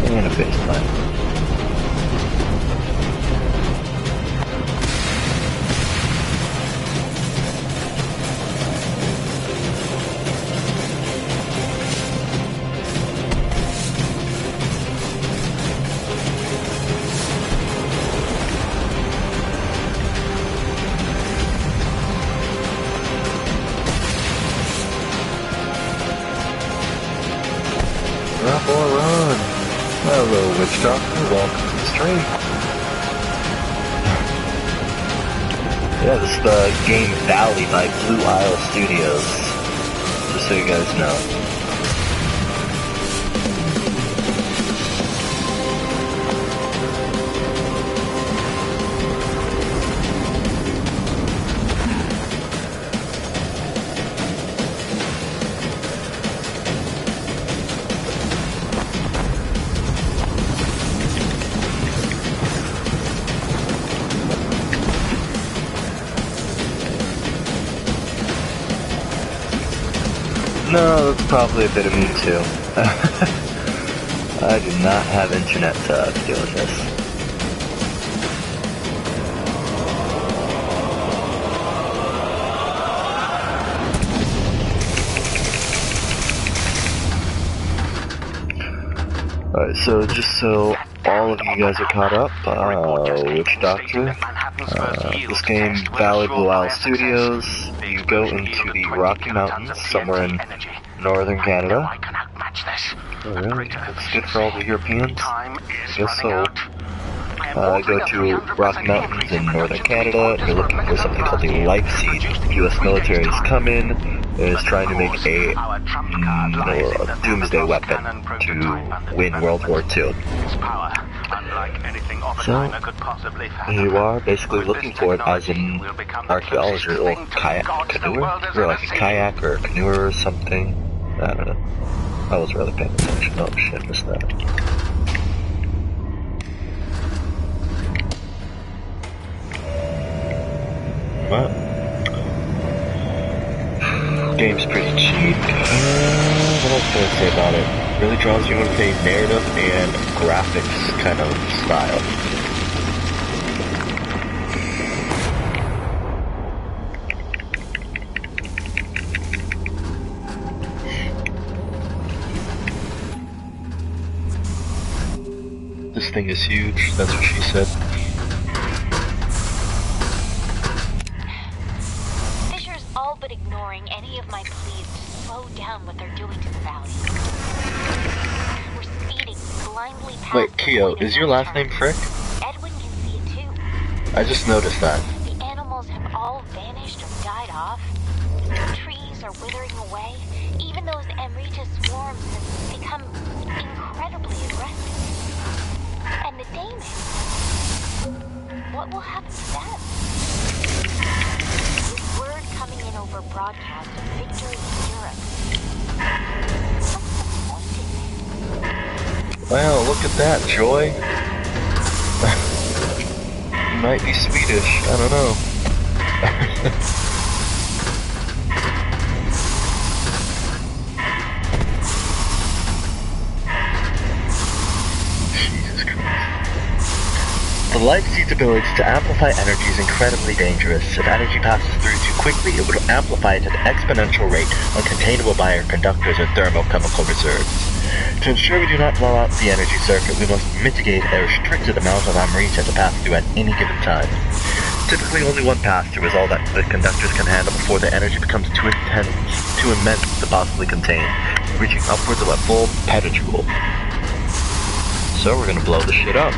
And a face plant. Run, boy, run! Hello, Witch Doctor. Welcome to the stream. Yeah, this is the game Valley by Blue Isle Studios. Just so you guys know. No, that's probably a bit of me too. I do not have internet to be doing this. Alright, so just so all of you guys are caught up, Witch Doctor, this game, Valley Blue Isle Studios, you go into the Rocky Mountains, somewhere in northern Canada. Oh, really? That's good for all the Europeans? I guess so. Go to Rocky Mountains in northern Canada, you're looking for something called the Life Seed. The US military has come in and is trying to make a doomsday weapon to win World War II. So, here you are, basically looking for it as an archaeologist, or canoeer, or like a kayak or a canoeer or something. I don't know. I wasn't really paying attention. Oh shit, missed that. Well, game's pretty cheap. What else can I say about it? Really draws you into a narrative and graphics kind of style. This thing is huge, that's what she said. Fisher's all but ignoring any of my pleas to slow down what they're doing to the valley. We're speeding blindly past. Wait, Keo, is your last name Frick? Edwin can see it too. I just noticed that. The animals have all vanished or died off. The trees are withering away. Even those Emrita swarms have become incredibly aggressive. And the Damon, what will happen to them? With word coming in over broadcast of victory in Europe. What's the point in this? Well, look at that, Joy. You might be Swedish, I don't know. The Life Seed's ability to amplify energy is incredibly dangerous. If energy passes through too quickly, it would amplify it at an exponential rate, uncontainable by our conductors or thermochemical reserves. To ensure we do not blow out the energy circuit, we must mitigate a restricted amount of Amrita to pass through at any given time. Typically only one pass-through is all that the conductors can handle before the energy becomes too immense to possibly contain, reaching upwards of a full petajoule. So we're gonna blow this shit up.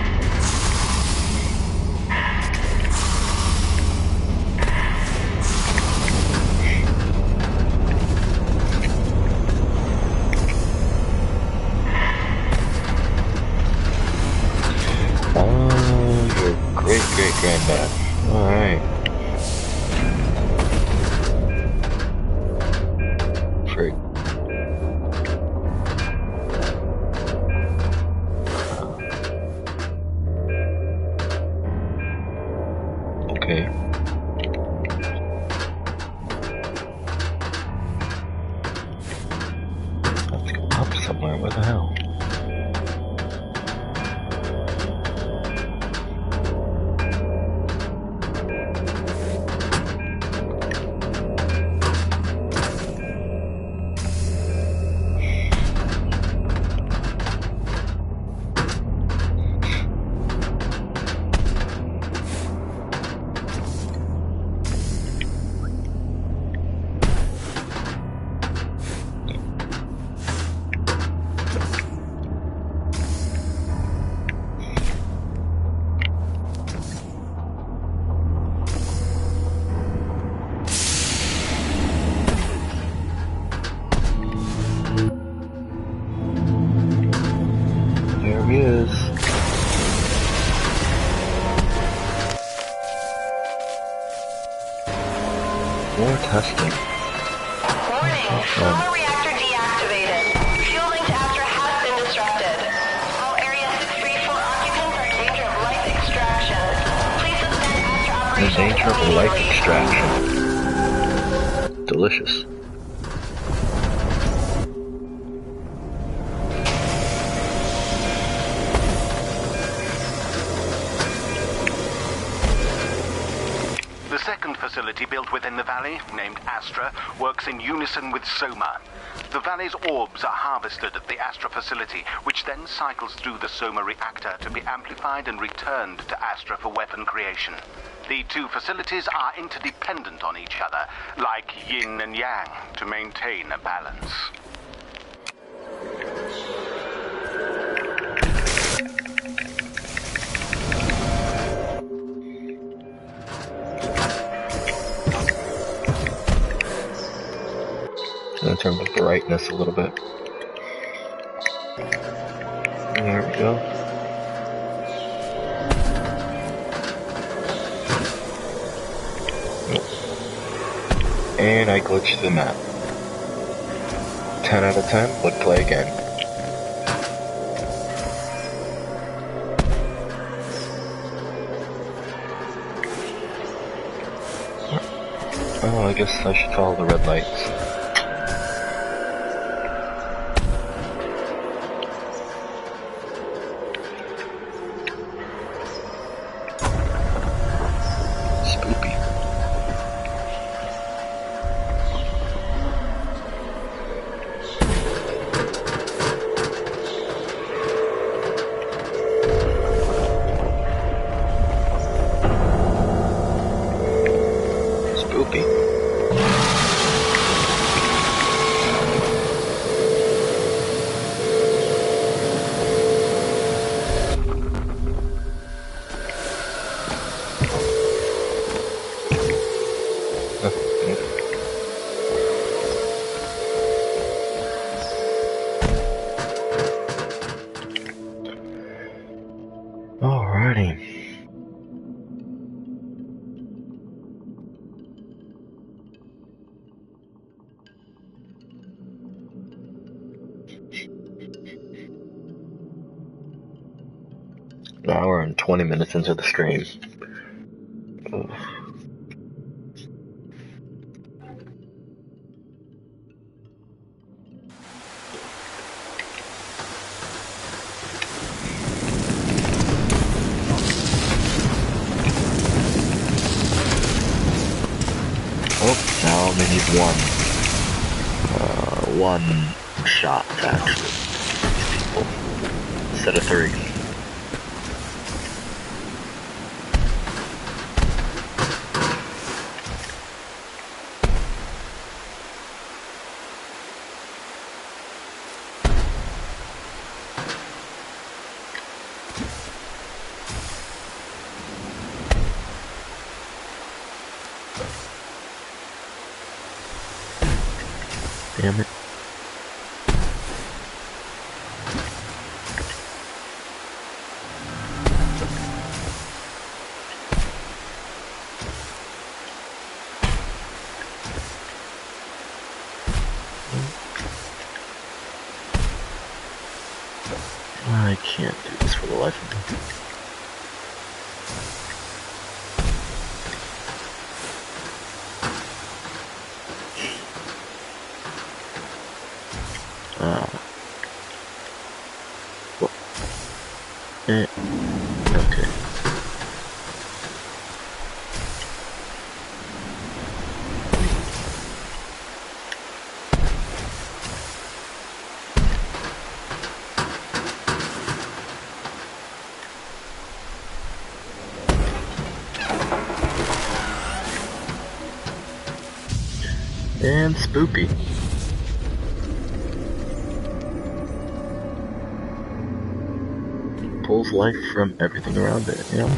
Great-great-granddad. Alright. Frig. Okay. Let's go up somewhere. Where the hell? More testing. Warning, Slumber reactor deactivated. Fuel link to Astra has been disrupted. All Area 634 occupants are in danger of life extraction. Please suspend Astra operations. In danger of life extraction. Delicious. The second facility built within the valley, named Astra, works in unison with Soma. The valley's orbs are harvested at the Astra facility, which then cycles through the Soma reactor to be amplified and returned to Astra for weapon creation. The two facilities are interdependent on each other, like yin and yang, to maintain a balance. In terms of brightness a little bit. There we go. And I glitched the map. 10 out of 10, would play again. Oh, I guess I should follow the red lights. Alrighty. An hour and 20 minutes into the stream. Ugh. Oh, now I only need one shot to actually these people instead of 3. Damn it. I can't do this for the life of me. Okay. And spoopy. Pulls life from everything around it, you know?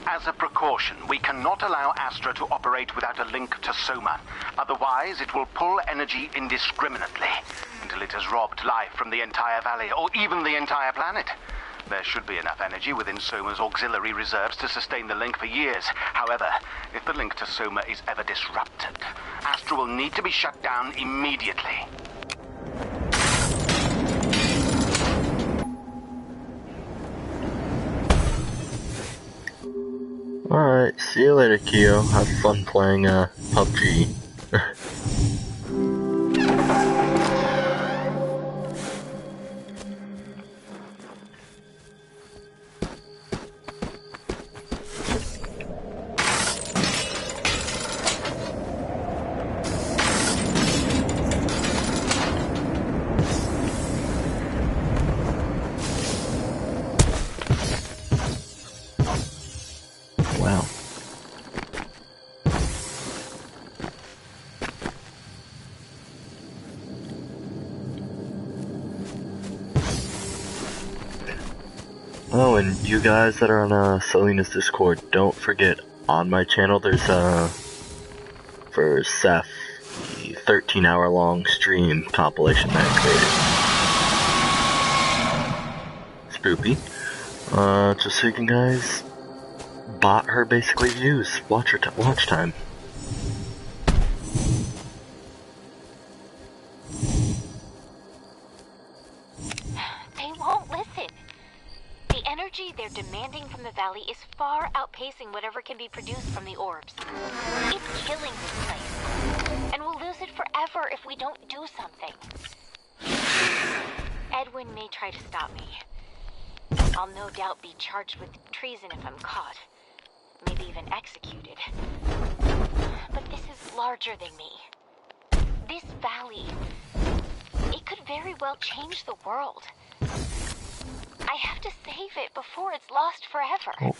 As a precaution, we cannot allow Astra to operate without a link to Soma. Otherwise, it will pull energy indiscriminately until it has robbed life from the entire valley, or even the entire planet. There should be enough energy within Soma's auxiliary reserves to sustain the link for years. However, if the link to Soma is ever disrupted, Astra will need to be shut down immediately. Alright, see you later, Kyo. Have fun playing, PUBG. Wow. Oh, and you guys that are on Selena's Discord, don't forget, on my channel there's for Seth, the 13-hour long stream compilation that I created. Spoopy. Just so you can guys bot her basically views, watch her watch time. They won't listen. The energy they're demanding from the valley is far outpacing whatever can be produced from the orbs. It's killing this place, and we'll lose it forever if we don't do something. Edwin may try to stop me. I'll no doubt be charged with treason if I'm caught. Maybe even executed. But this is larger than me. This valley, it could very well change the world. I have to save it before it's lost forever. Oh.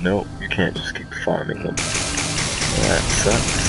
Nope, you can't just keep farming them. That sucks.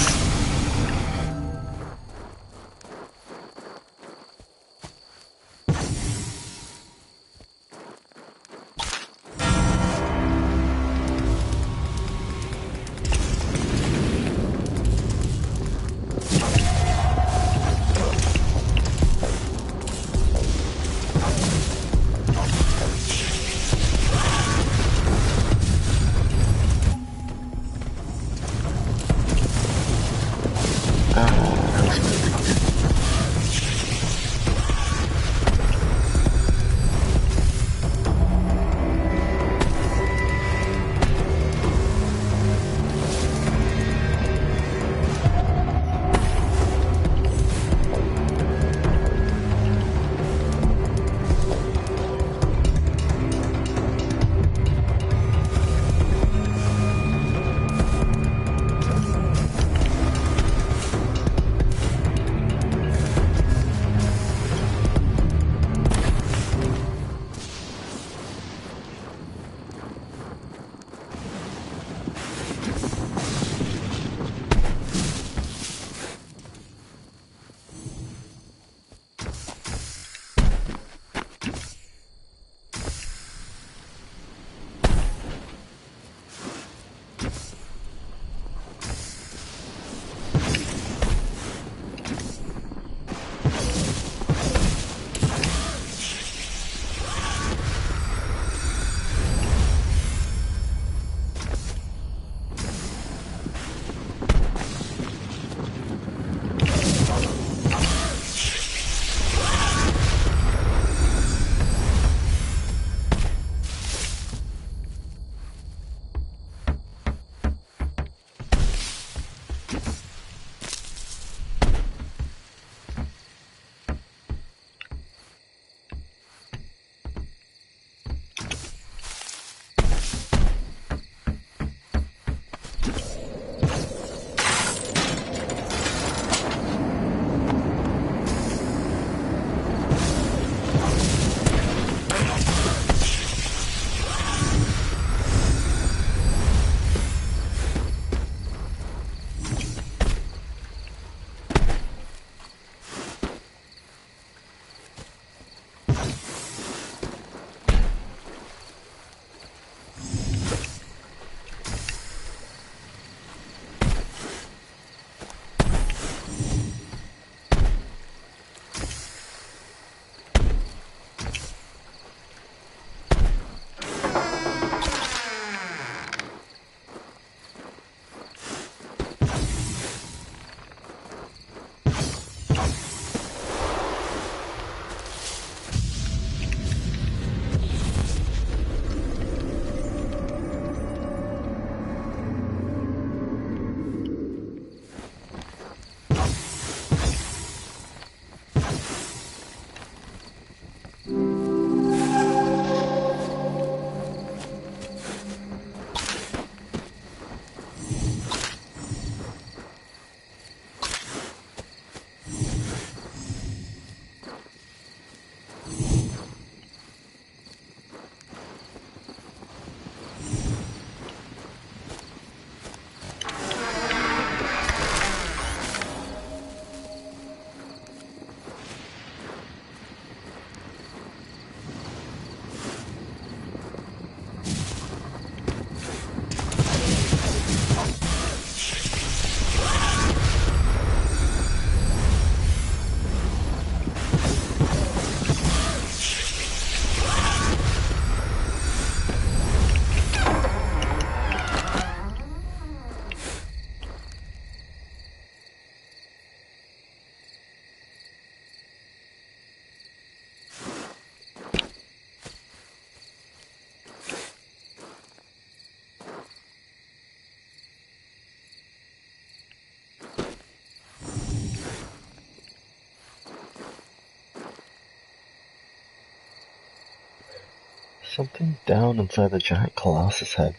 Something down inside the giant colossus head.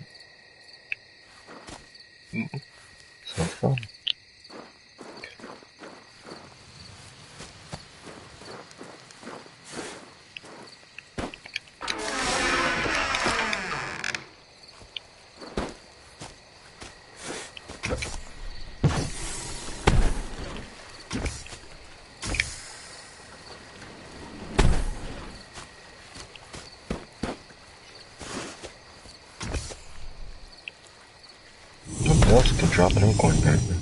Sounds fun. Somebody else can drop an acorn apparently.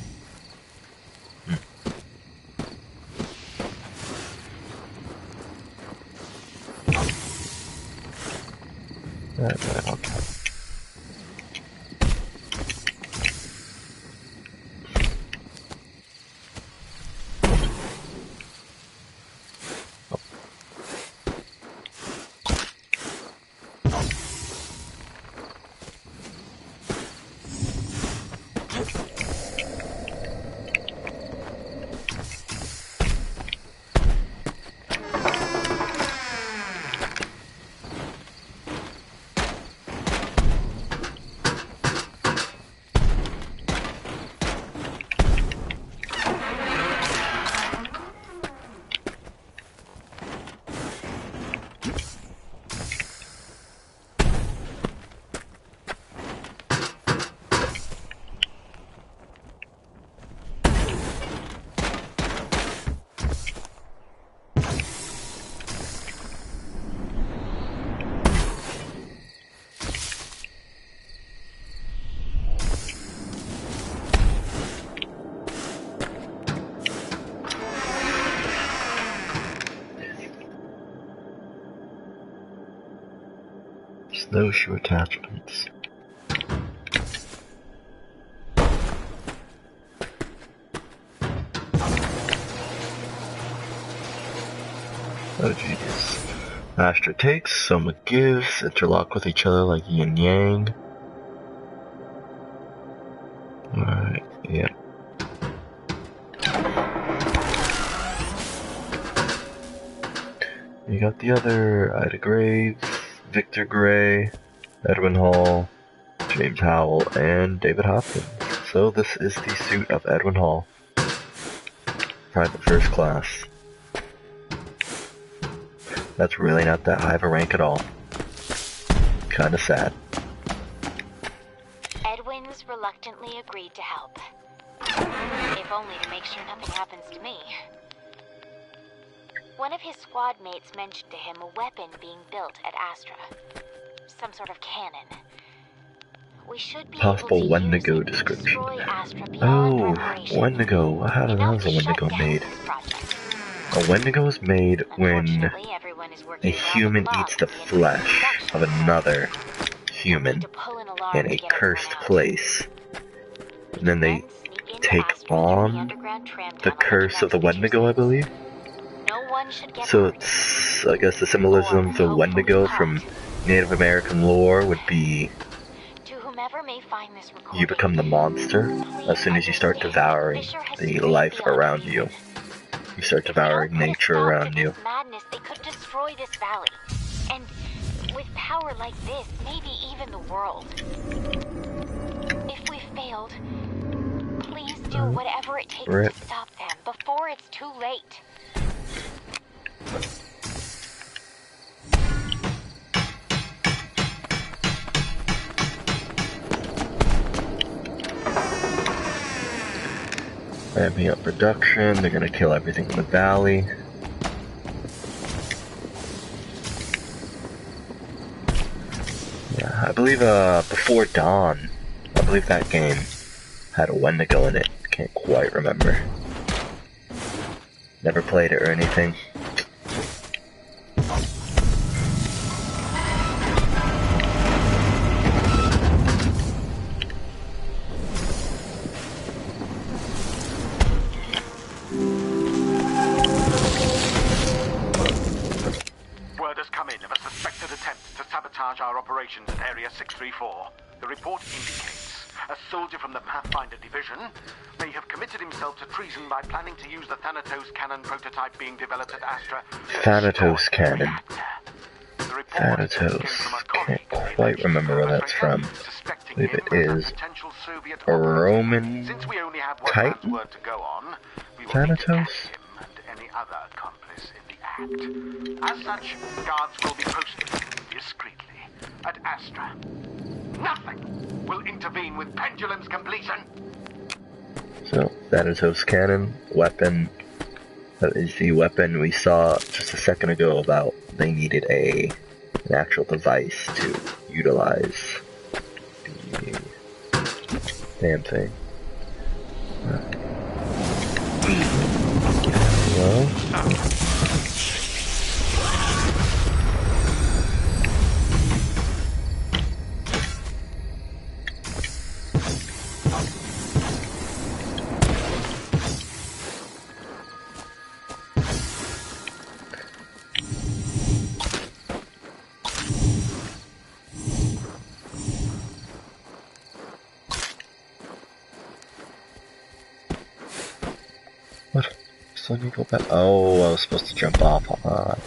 Right, okay. Snowshoe attachments. Oh jeez. Astra takes, Soma gives, interlock with each other like yin yang. Alright, yeah. You got the other Ida Graves, Victor Gray, Edwin Hall, James Howell, and David Hopkins. So this is the suit of Edwin Hall. Private first class. That's really not that high of a rank at all. Kinda sad. Edwin's reluctantly agreed to help. If only to make sure nothing happens to me. One of his squad mates mentioned to him a weapon being built at Astra. Some sort of cannon. We should be Possible able to Wendigo use it to description. destroy Astra beyond Oh, reparation. Wendigo. How the hell is a Wendigo made? A Wendigo is made when a human eats the flesh of another human in a cursed place. And then they take on the curse of the Wendigo, I believe. So it's, I guess the symbolism of the Wendigo from Native American lore would be you become the monster as soon as you start devouring the life around you. You start devouring nature around you. Madness, they could destroy this valley. And with power like this, maybe even the world. If we failed, please do whatever it takes to stop them before it's too late. Ramping up production, they're gonna kill everything in the valley. Yeah, I believe Before Dawn, I believe that game had a Wendigo in it. Can't quite remember. Never played it or anything. Our operations at Area 634. The report indicates a soldier from the Pathfinder Division may have committed himself to treason by planning to use the Thanatos cannon prototype being developed at Astra. Thanatos cannon. The report came from a Can't quite remember where that's from. I believe it is a Roman Titan? Thanatos? As such, guards will be posted discreetly at Astra. Nothing will intervene with Pendulum's completion. So, Thanatos cannon, weapon. That is the weapon we saw just a second ago about they needed an actual device to utilize the damn thing. Well. What? So let me go back. Oh, I was supposed to jump off. Damn.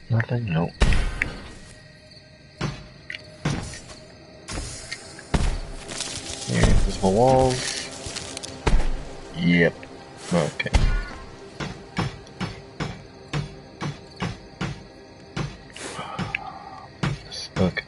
Nothing? Nope. Invisible walls. Yep. Okay. Okay.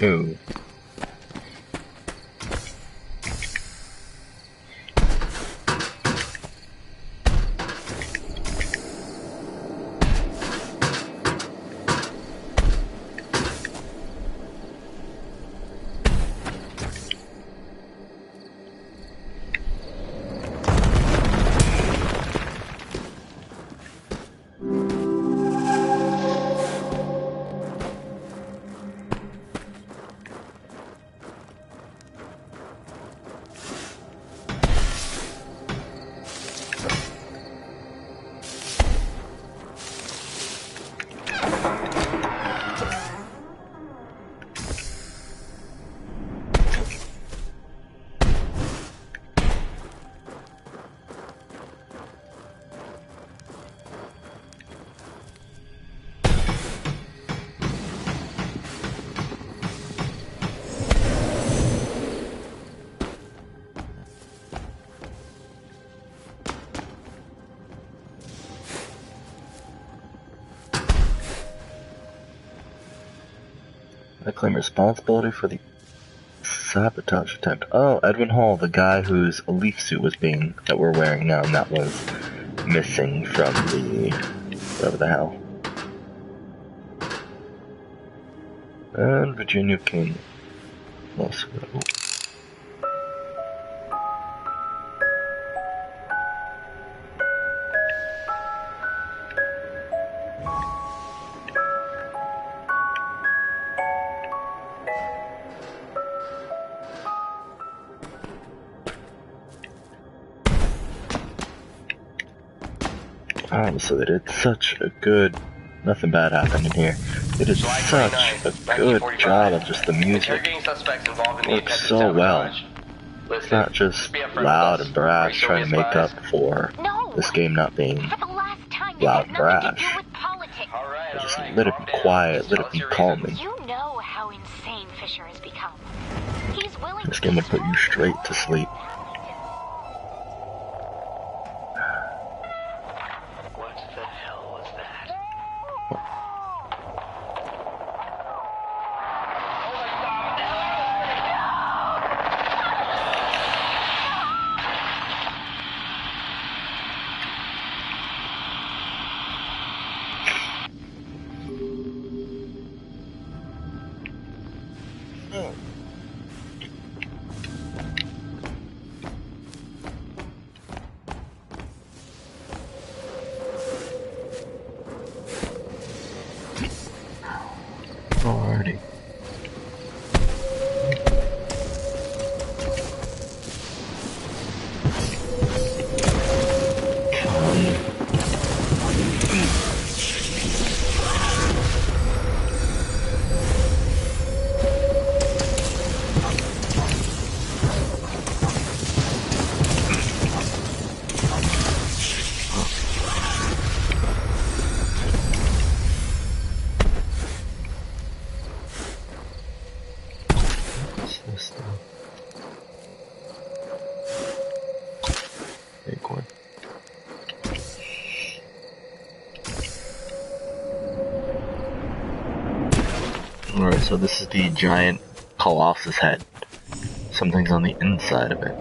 Ooh. I claim responsibility for the sabotage attempt. Oh, Edwin Hall, the guy whose leaf suit that we're wearing now, and that was missing from the, whatever the hell. And Virginia King. Also, Honestly, they did such a good... Nothing bad happened in here. They did such a good job of just the music. It works so well. It's not just loud and brash trying to make up for this game not being loud and brash. They just let it be quiet, let it be calming. You know how insane Fisher has become. He's willing This game would put you straight to sleep. What the hell was that? Alrighty. What's this though? Acorn. Alright, so this is the giant Colossus head. Something's on the inside of it.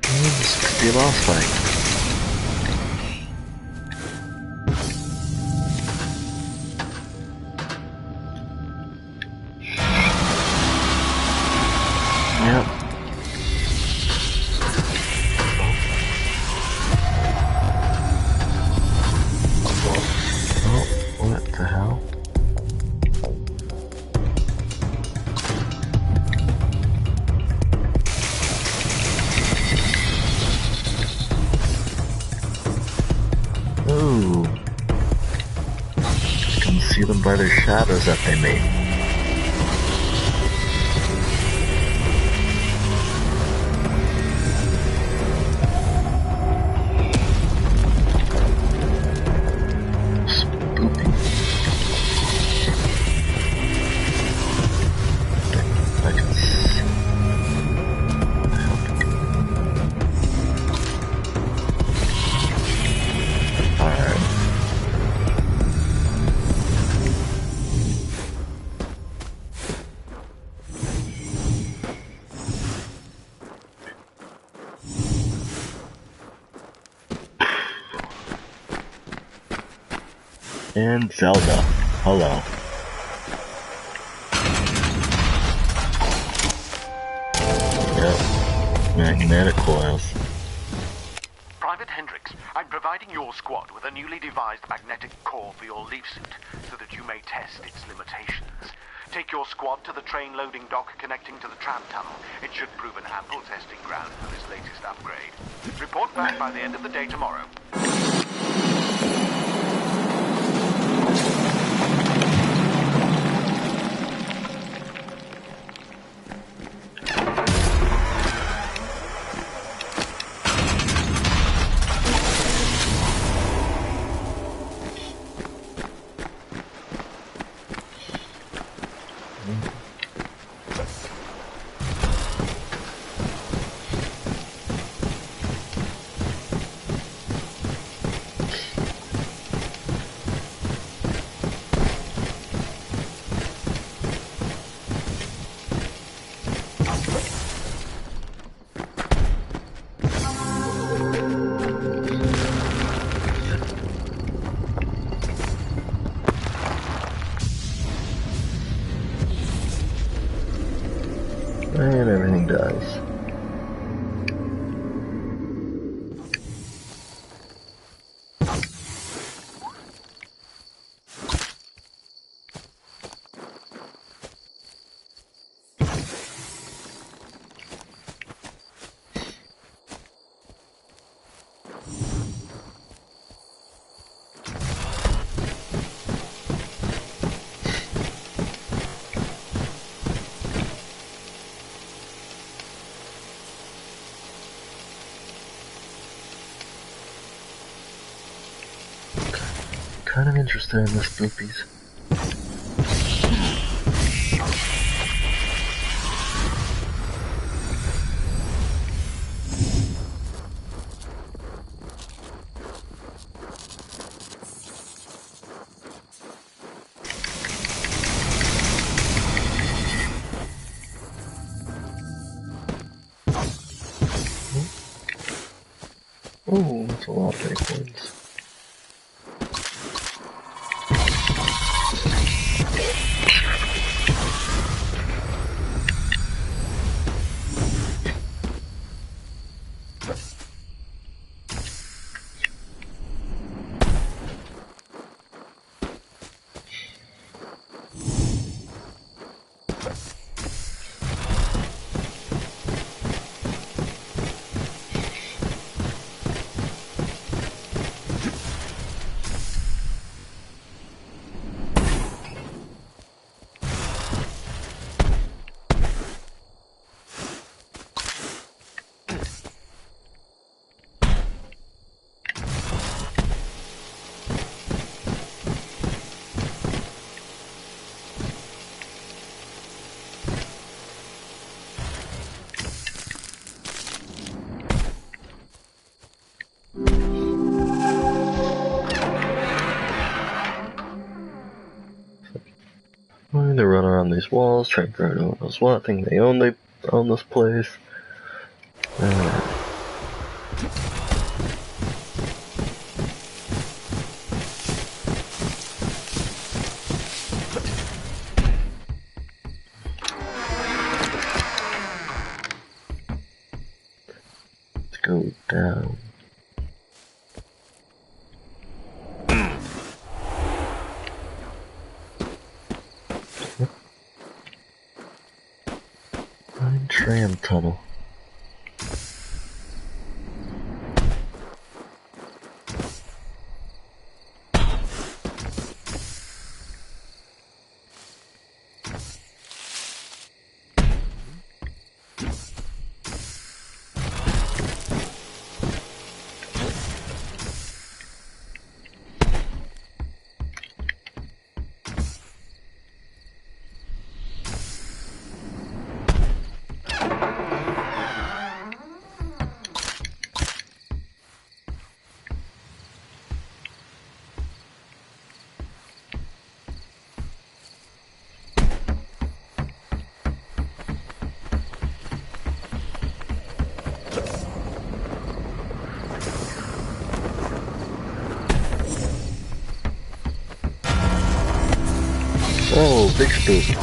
This could be a boss fight. Yep. Oh, what the hell? Ooh. You can see them by their shadows that they made. And Zelda. Hello. Yep. Magnetic coils. Private Hendricks, I'm providing your squad with a newly devised magnetic core for your leaf suit so that you may test its limitations. Take your squad to the train loading dock connecting to the tram tunnel. It should prove an ample testing ground for this latest upgrade. Report back by the end of the day tomorrow. And everything dies. kind of interested in the spoopies. Oh, that's a lot of acorns. They run around these walls, trying to figure out who knows what, think they own this place. Let's go down. Tram tunnel. Oh, big spook.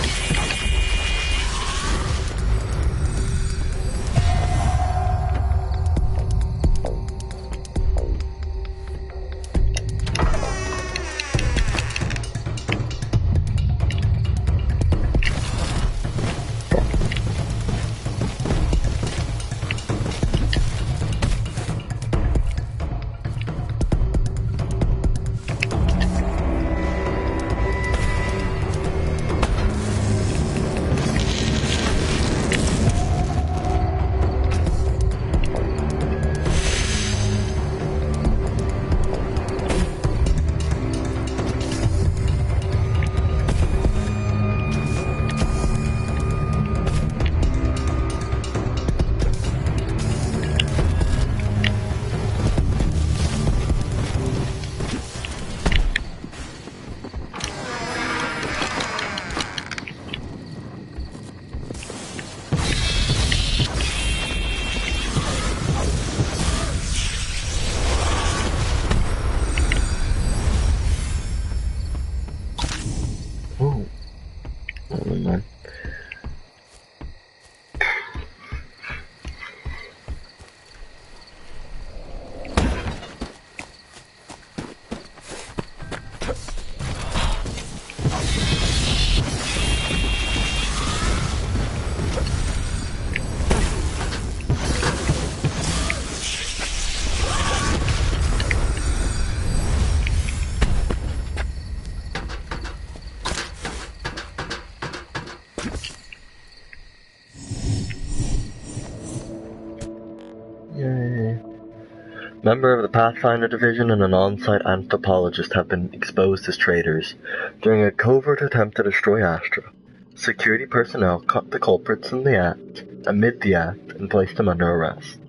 member of the Pathfinder Division and an on-site anthropologist have been exposed as traitors during a covert attempt to destroy Astra. Security personnel caught the culprits amid the act and placed them under arrest.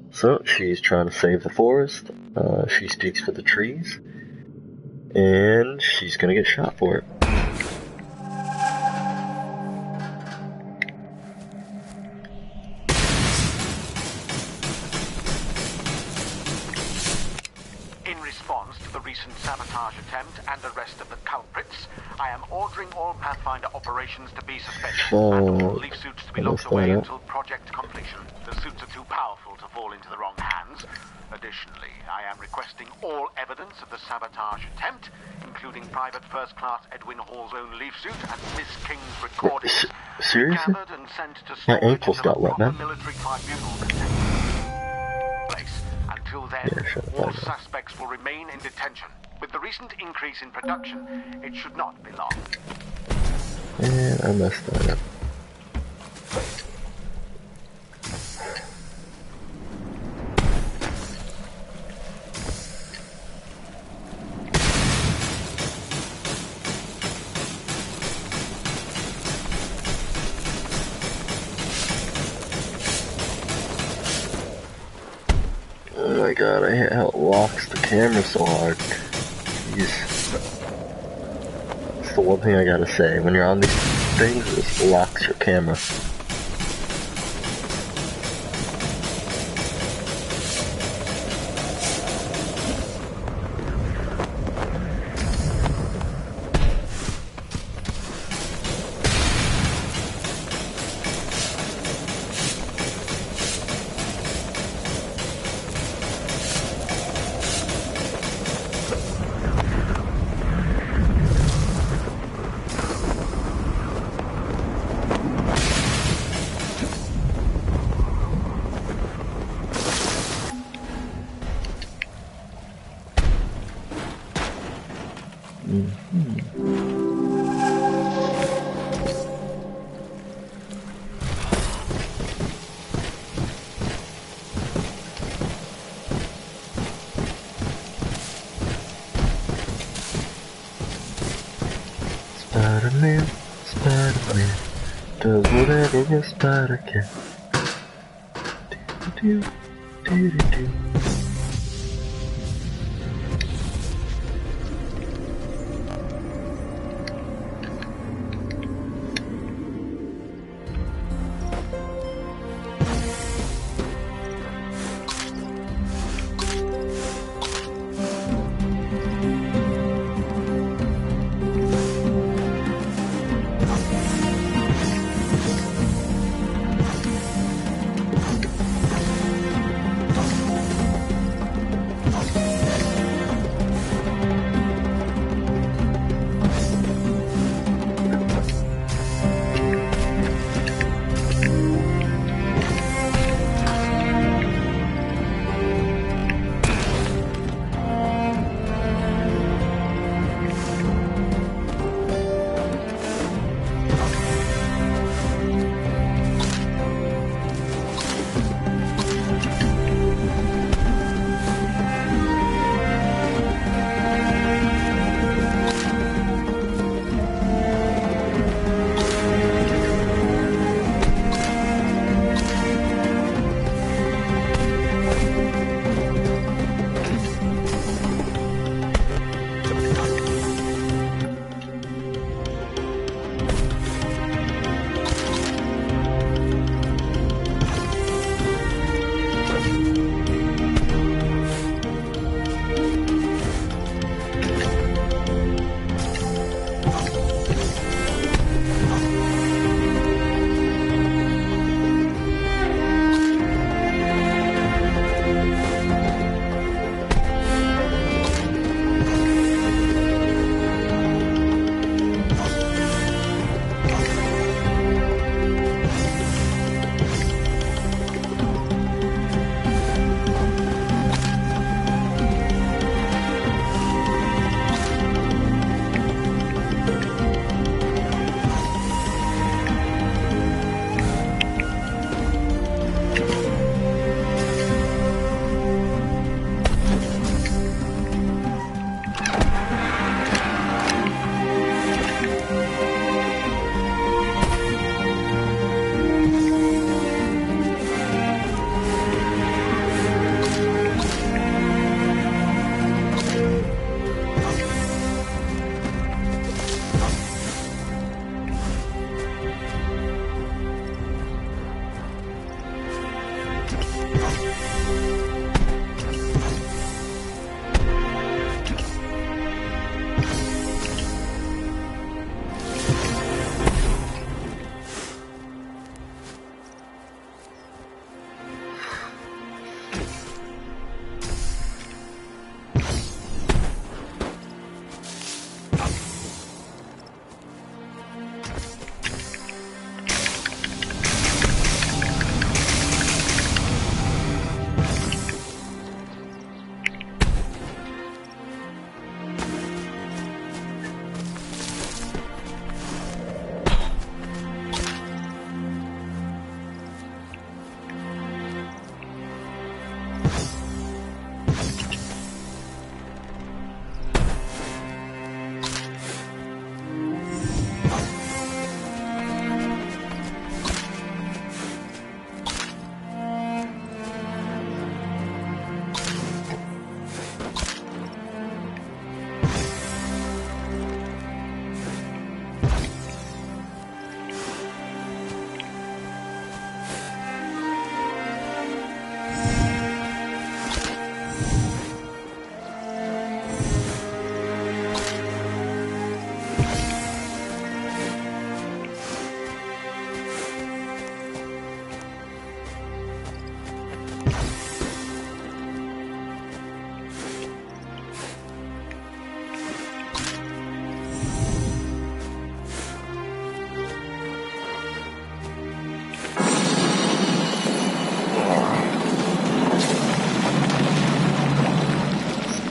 So, she's trying to save the forest, she speaks for the trees, and she's gonna get shot for it. In response to the recent sabotage attempt and arrest of the culprits, I am ordering all Pathfinder operations to be suspended and all leaf suits to be locked away until project completion. The suits are too powerful to fall into the wrong hands. Additionally, I am requesting all evidence of the sabotage attempt, including Private First Class Edwin Hall's own leaf suit and Miss King's recordings, seriously? gathered and sent to My storage ankles until got wet, proper man. military tribunal can take place. Until then, all suspects will remain in detention. With the recent increase in production, it should not be long. And I messed that up. Oh my god, I hate how it locks the camera so hard. Jeez. That's the one thing I gotta say. When you're on these things, it locks your camera. Spider-Man, Spider-Man, does whatever a spider can. Do, do, do, do.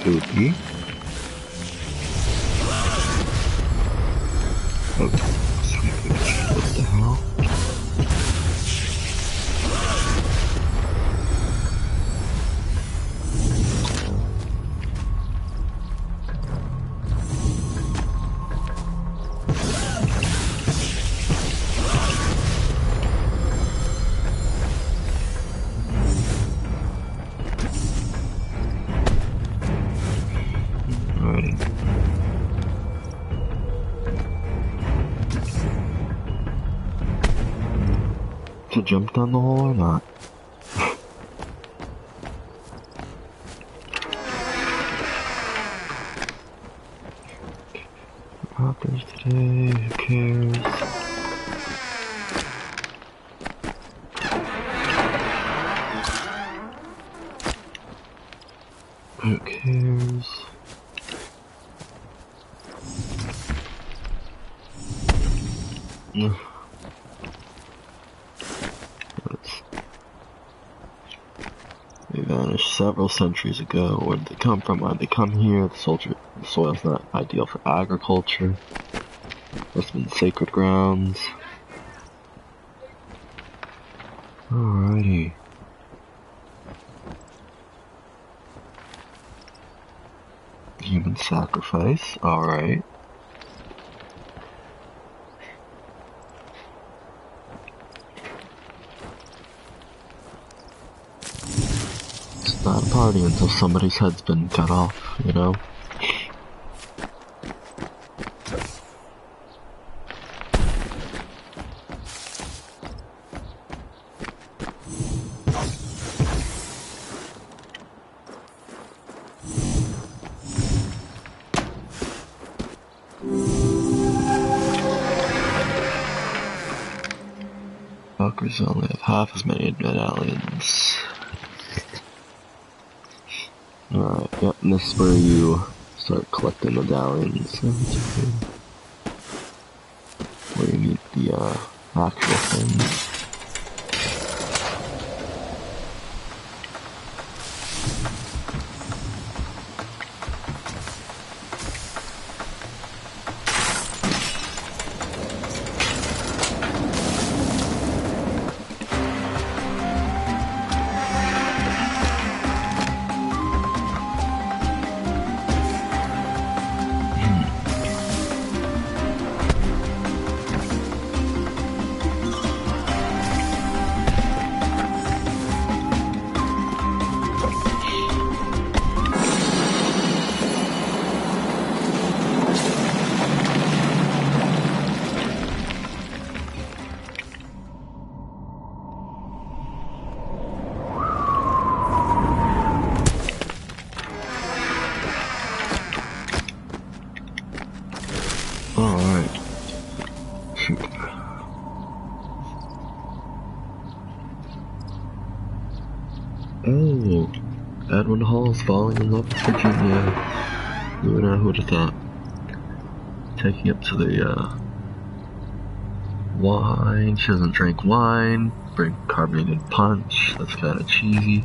Spooky. Okay. What the hell? To jump down the hole or not? What happens today? Who cares? Who cares? They vanished several centuries ago. Where did they come from? Why did they come here? The soil's not ideal for agriculture. Must have been sacred grounds. Alrighty. Human sacrifice. Alright. Not a party until somebody's head's been cut off, you know? Fuckers only have half as many medallions. Alright, yep, and this is where you start collecting medallions. Where you need the actual things. Alright. Shoot. Oh, Edwin Hall's falling in love with Virginia. Who would have thought? Taking it to the, wine. She doesn't drink wine. Bring carbonated punch. That's kinda cheesy.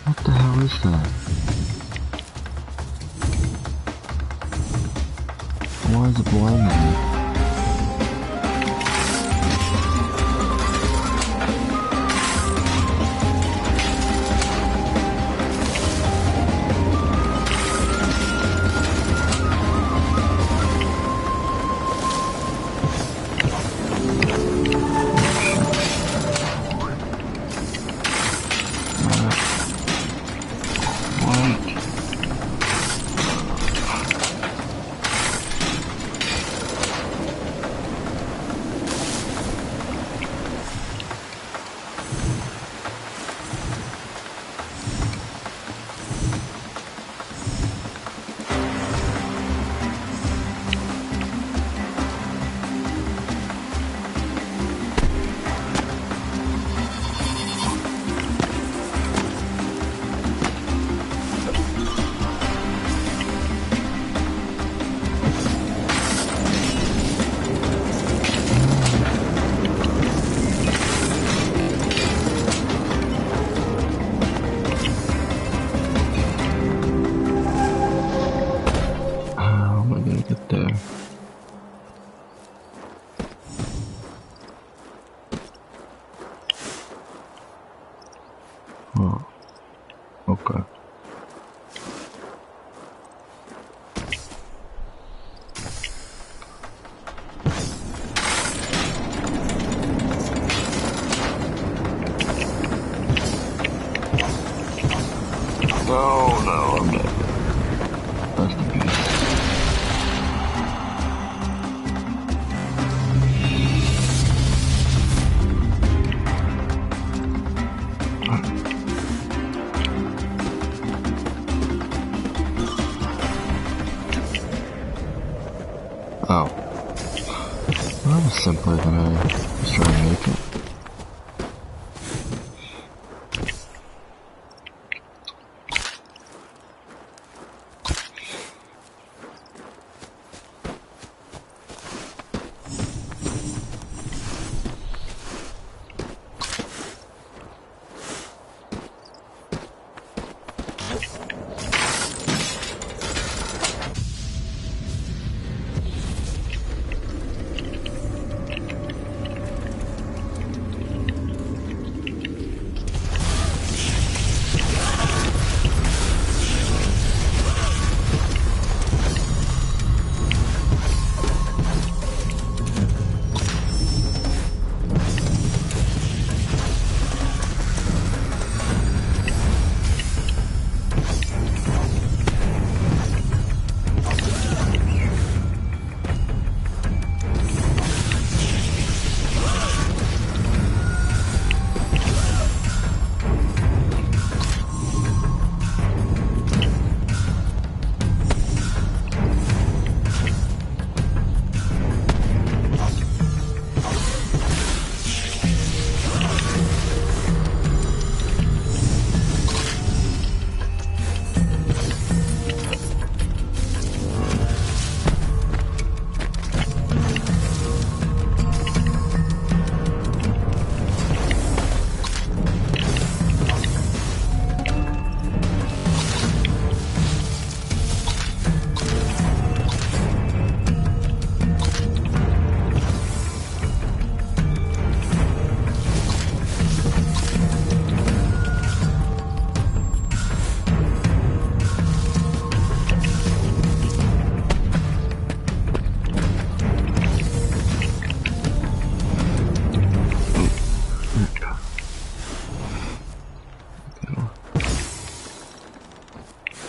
What the hell is that? Why is it blinding me? Oh no, I'm dead. Rest in peace. Oh. Well, that was simpler than I was trying to make it.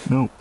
Nope.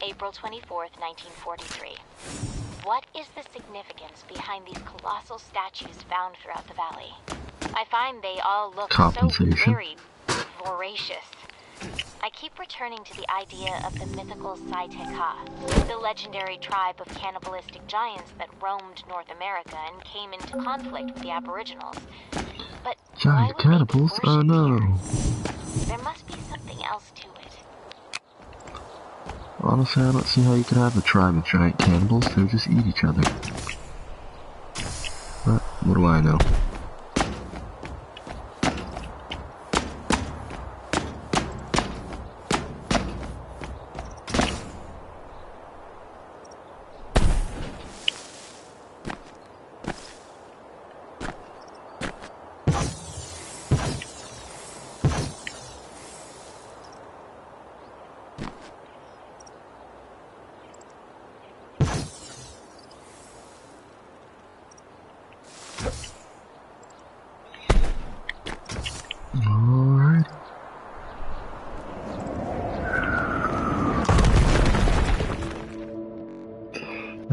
April 24th, 1943. What is the significance behind these colossal statues found throughout the valley? I find they all look so very voracious. I keep returning to the idea of the mythical Saiteka, the legendary tribe of cannibalistic giants that roamed North America and came into conflict with the Aboriginals. But giant cannibals? Oh no. There must be something else to it. Honestly, I don't see how you could have a tribe of giant cannibals. They would just eat each other. But what do I know?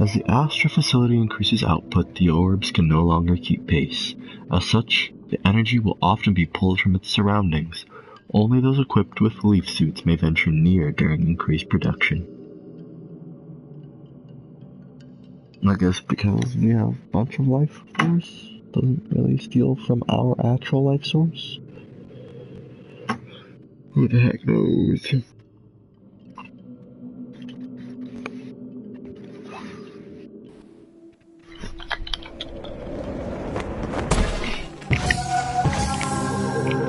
As the Astra facility increases output, the orbs can no longer keep pace. As such, the energy will often be pulled from its surroundings. Only those equipped with leaf suits may venture near during increased production. I guess because we have a bunch of life force, doesn't really steal from our actual life source. Who the heck knows?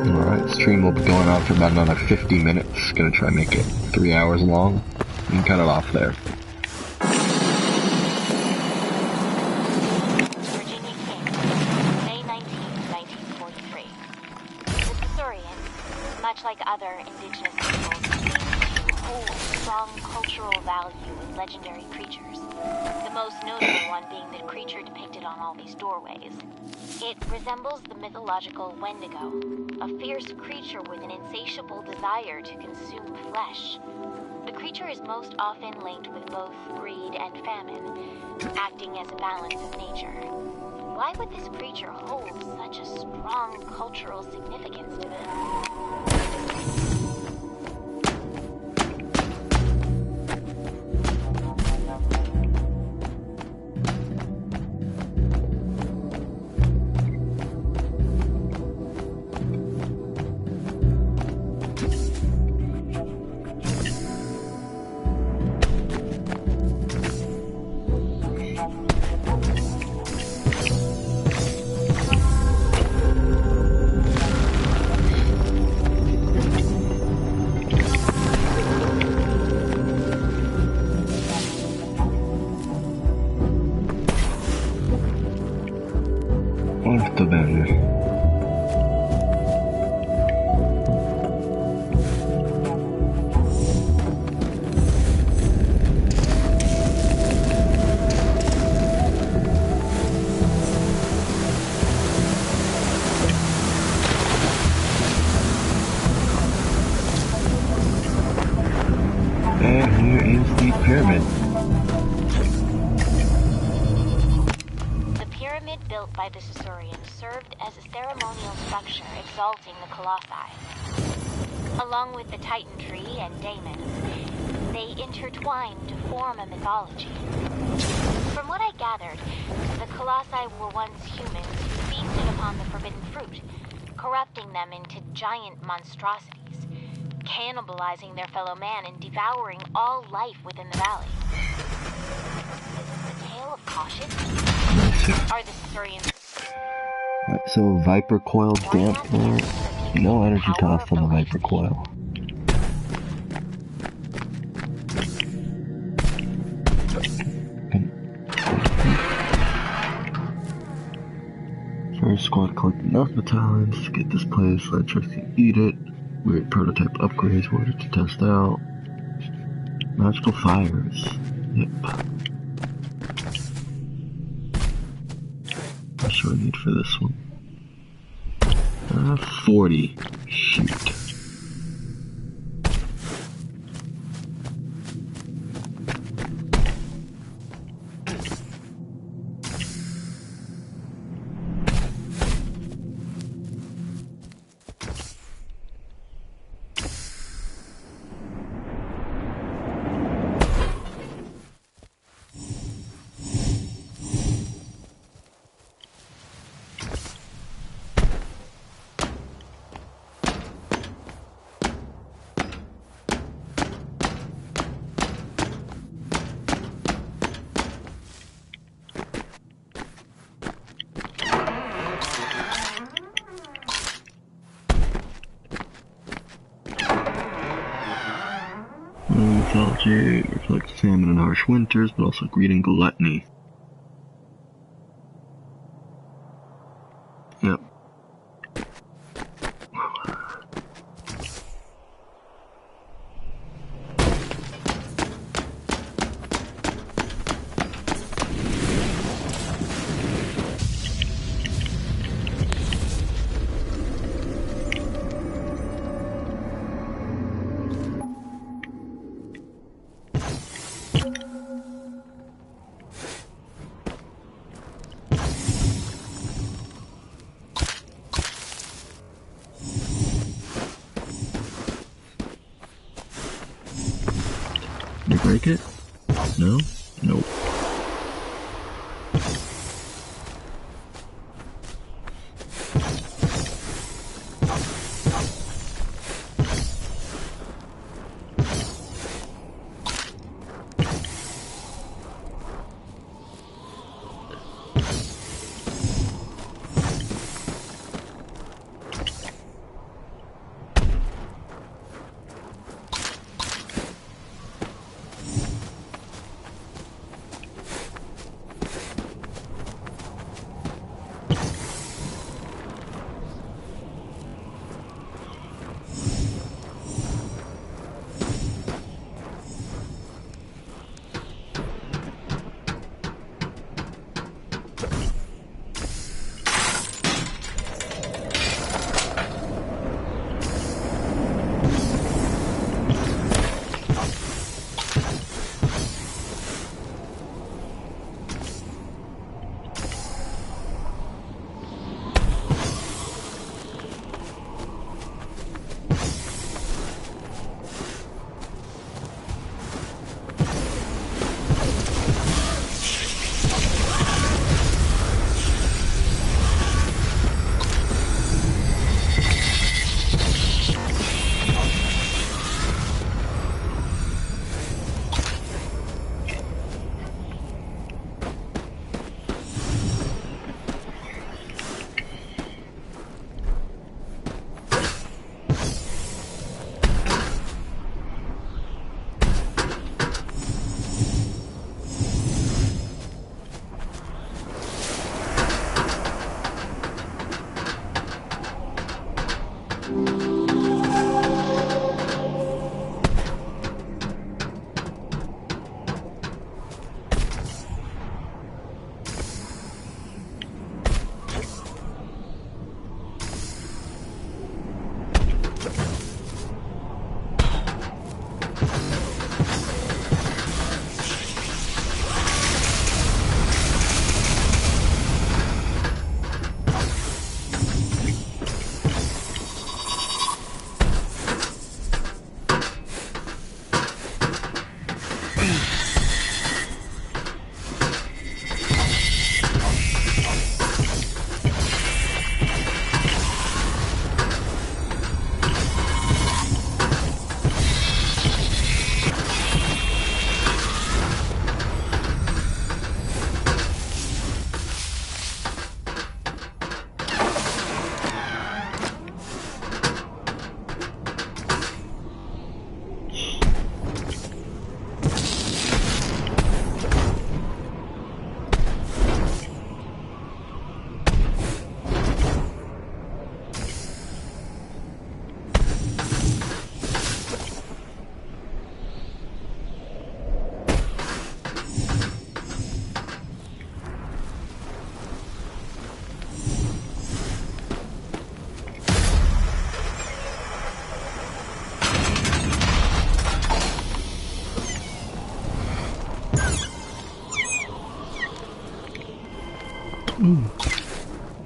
Alright, stream will be going on for about another 50 minutes. Gonna try and make it 3 hours long. You can cut it off there. Virginia King, May 19, 1943. The Saurians, much like other indigenous peoples, seem to hold strong cultural value as legendary creatures. The most notable one being the creature depicted on all these doorways. It resembles the mythological Wendigo, a fierce creature with an insatiable desire to consume flesh. The creature is most often linked with both greed and famine, acting as a balance of nature. Why would this creature hold such a strong cultural significance to them? Molto bene. And here is the pyramid. The pyramid built by the Saurians served as a ceremonial structure exalting the colossi. Along with the Titan tree and daemons, they intertwined to form a mythology. From what I gathered, the colossi were once humans who feasted upon the forbidden fruit, corrupting them into giant monstrosities, cannibalizing their fellow man and devouring all life within the valley. Is this a tale of caution? Are the Saurians... Right, so Viper Coil Damper, no energy cost on the Viper Coil. First squad collect enough battalions to get this place, let Trixie eat it. Weird prototype upgrades wanted to test out. Magical fires. Yep. What should I need for this one? 40. Shoot. Mythology reflects famine and harsh winters, but also greed and gluttony. Yep. Did you break it? No? Nope.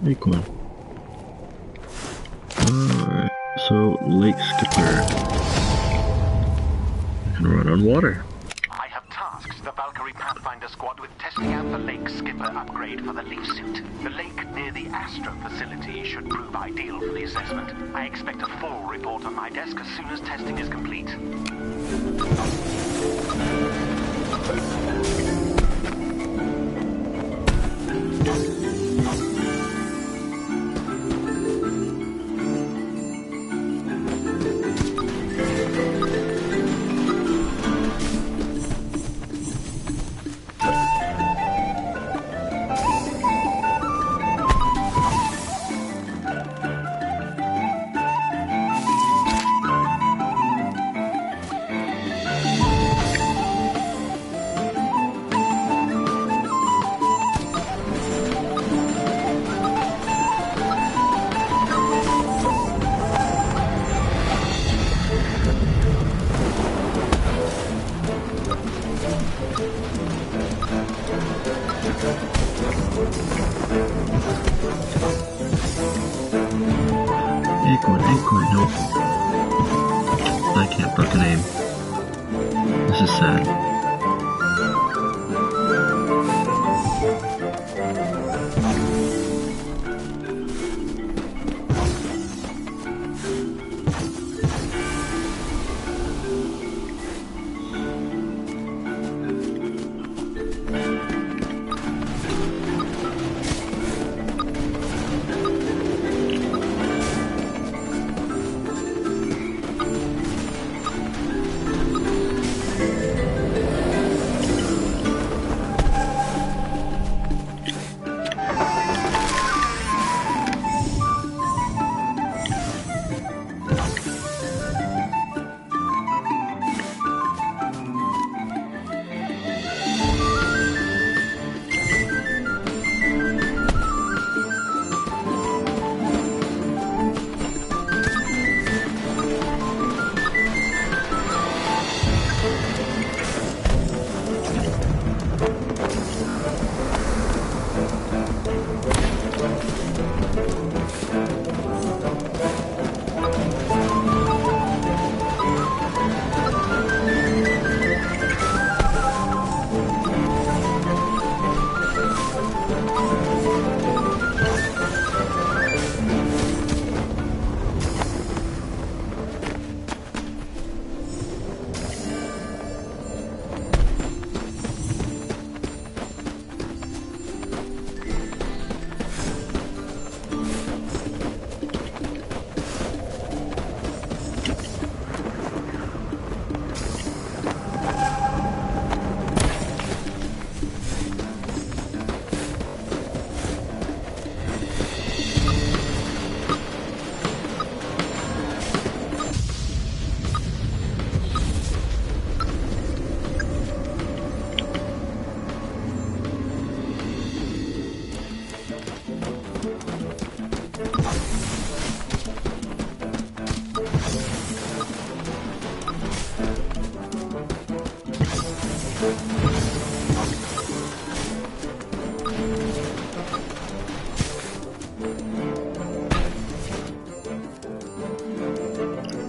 Acorn. Alright, so lake skipper. I can run on water. I have tasked the Valkyrie Pathfinder squad with testing out the lake skipper upgrade for the leaf suit. The lake near the Astro facility should prove ideal for the assessment. I expect a full report on my desk as soon as testing is complete. Acorn, nope. I can't fucking aim. This is sad.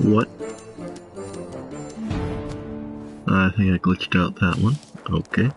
What? I think I glitched out that one. Okay.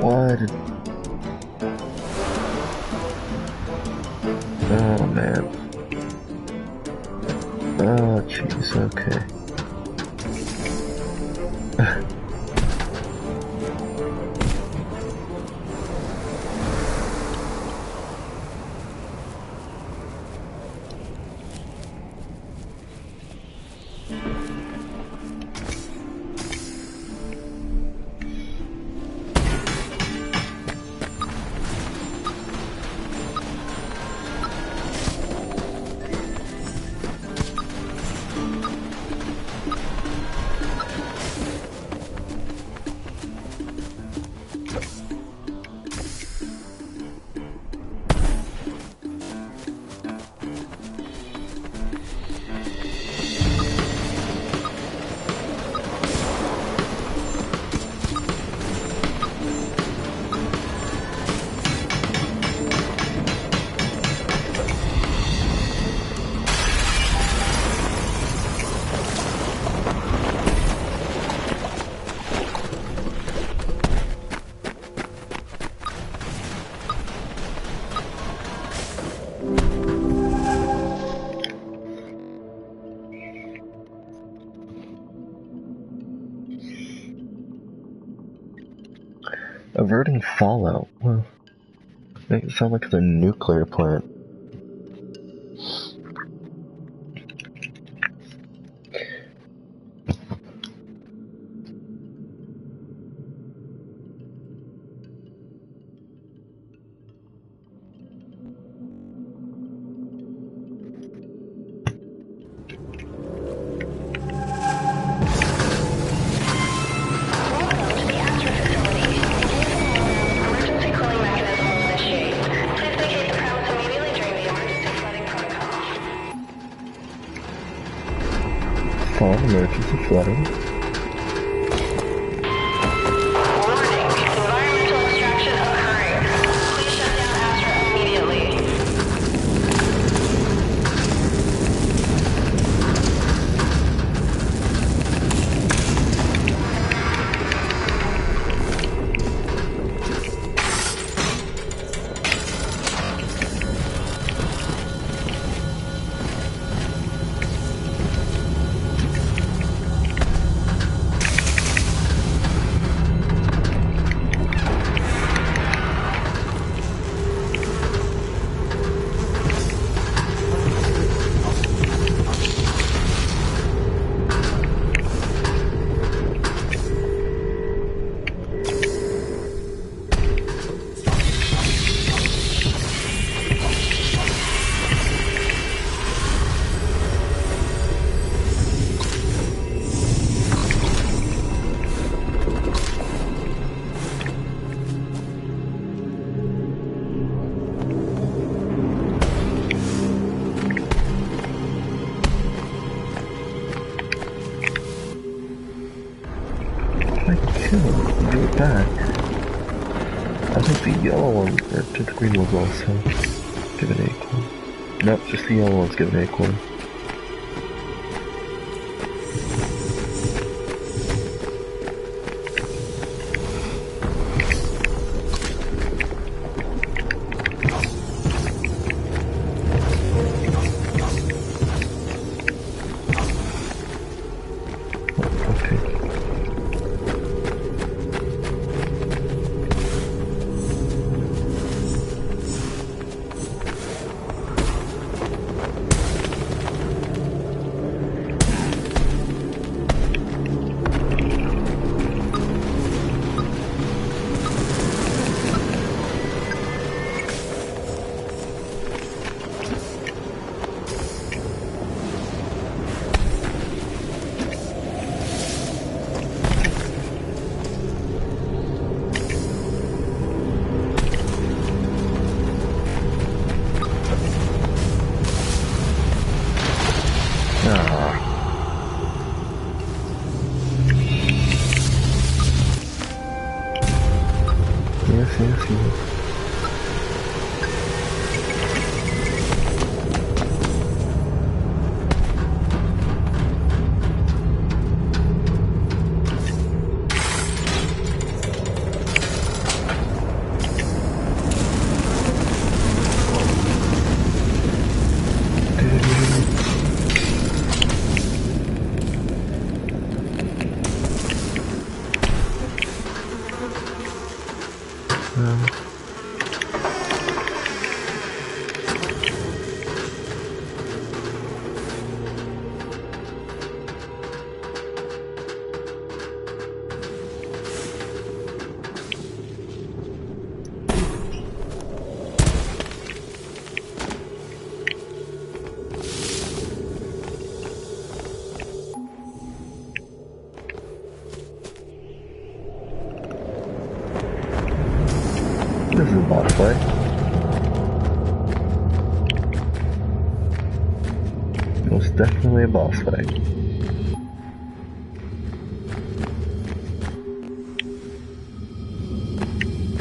What? Oh man. Oh, jeez, okay. Averting fallout. Well, make it sound like it's a nuclear plant. Emergency flooding. Warning, environmental extraction occurring. Please shut down Astra immediately. Back. I think the yellow one, or the green one's also give an acorn. Nope, just the yellow one's give an acorn. This is a boss fight. Most definitely a boss fight.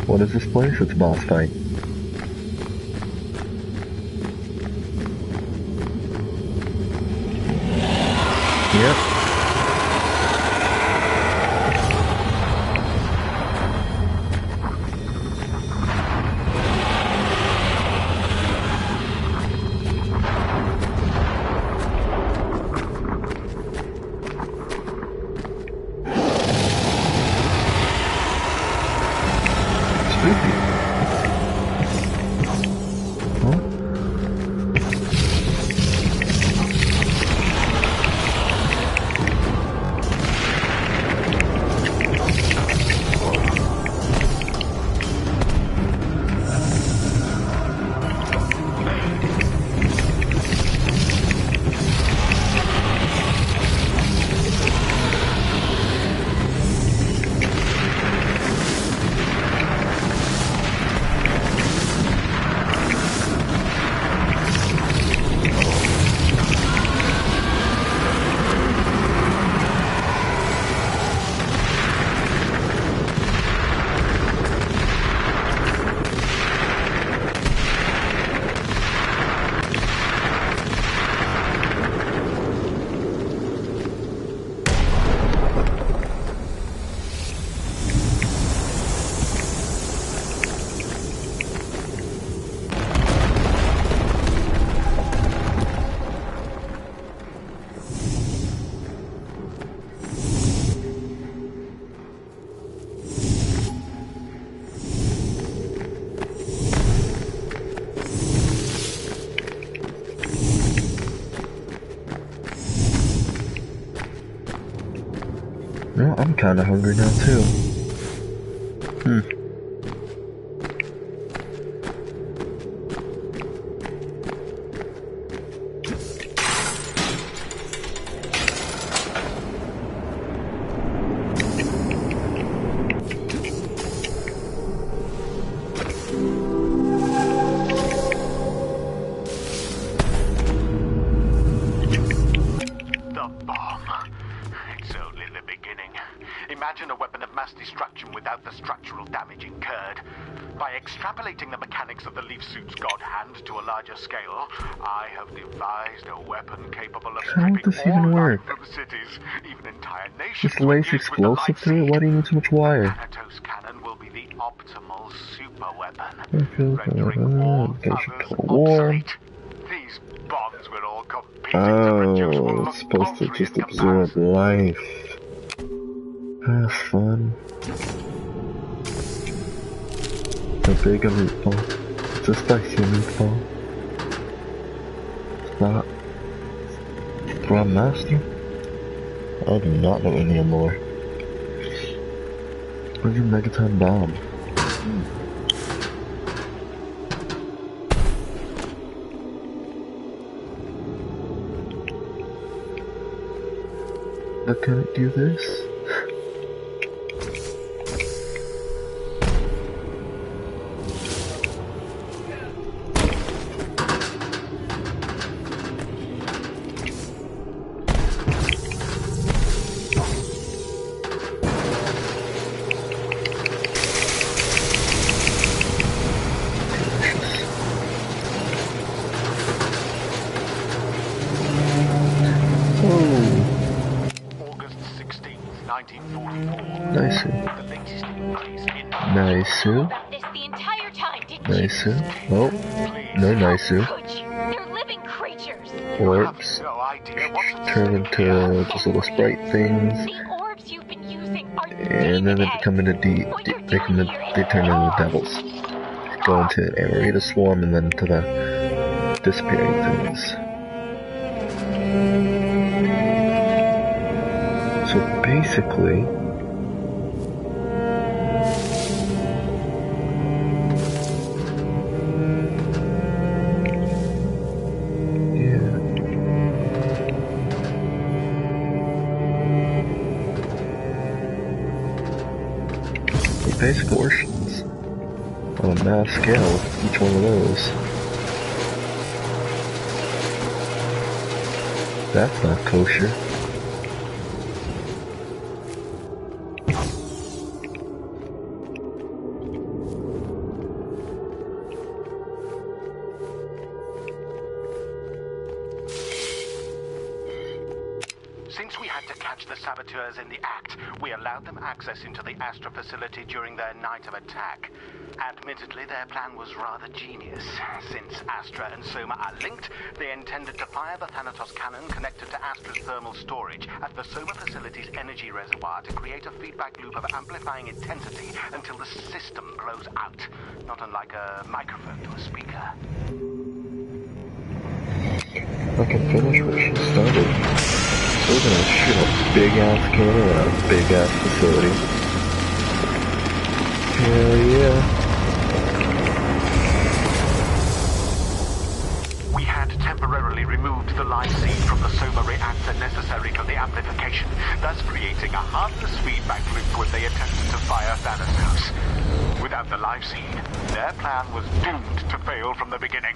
What is this place? It's a boss fight. Yep. Well, I'm kinda hungry now too. Imagine a weapon of mass destruction without the structural damage incurred. By extrapolating the mechanics of the leaf suit's god hand to a larger scale, I have devised a weapon capable of How would this even work? from cities, even entire nations. Just lace explosive through it? Why do you need so much wire? Thanatos cannon will be the optimal super weapon, Okay, rendering all others obsolete. These bombs will all compete to produce what Oh, look it's supposed to paltry just in absorb comparison. life. Have fun. How big a meatball? It's a spicy meatball. It's not. Grandmaster? I do not know any more. Where's your Megaton bomb? But can it do this? Nice. Nice. Nice. Oh, no nice. They're living creatures. Orbs turn into just little sprite things. The orbs you've been using are and then they become into they turn into devils. Go into Amarita Swarm and then to the disappearing things. So basically, basic portions on a mass scale with each one of those. That's not kosher. Since we had to catch the saboteurs in the act, we allowed them access into the Astra facility during their night of attack. Admittedly, their plan was rather genius. Since Astra and Soma are linked, they intended to fire the Thanatos cannon connected to Astra's thermal storage at the Soma facility's energy reservoir to create a feedback loop of amplifying intensity until the system blows out, not unlike a microphone to a speaker. I can finish what she started. So we're gonna shoot a big ass cannon at a big ass facility. Hell yeah. We had temporarily removed the live seed from the Soma reactor necessary for the amplification, thus creating a harmless feedback loop when they attempted to fire Thanatos. Without the live seed, their plan was doomed to fail from the beginning.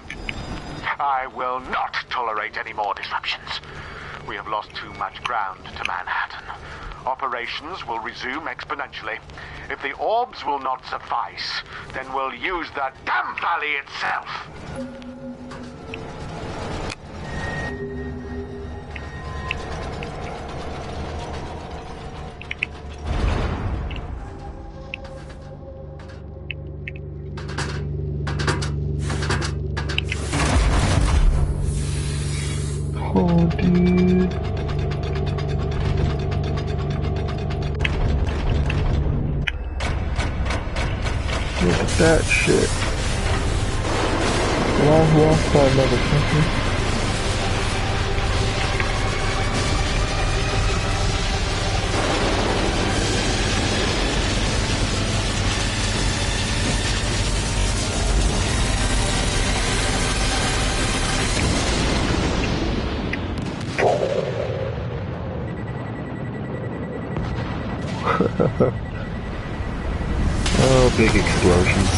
I will not tolerate any more disruptions. We have lost too much ground to Manhattan. Operations will resume exponentially. If the orbs will not suffice, then we'll use the damn valley itself. Oh, dude. Look at that shit. Long walk by motherfucker. Oh, big explosions.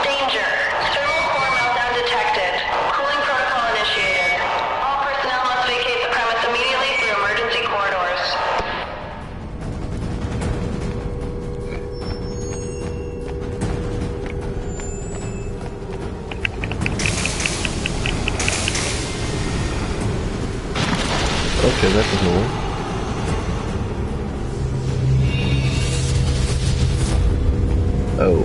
Danger. Thermal core meltdown detected. Cooling protocol initiated. All personnel must vacate the premise immediately through emergency corridors. Okay, that doesn't work. Oh.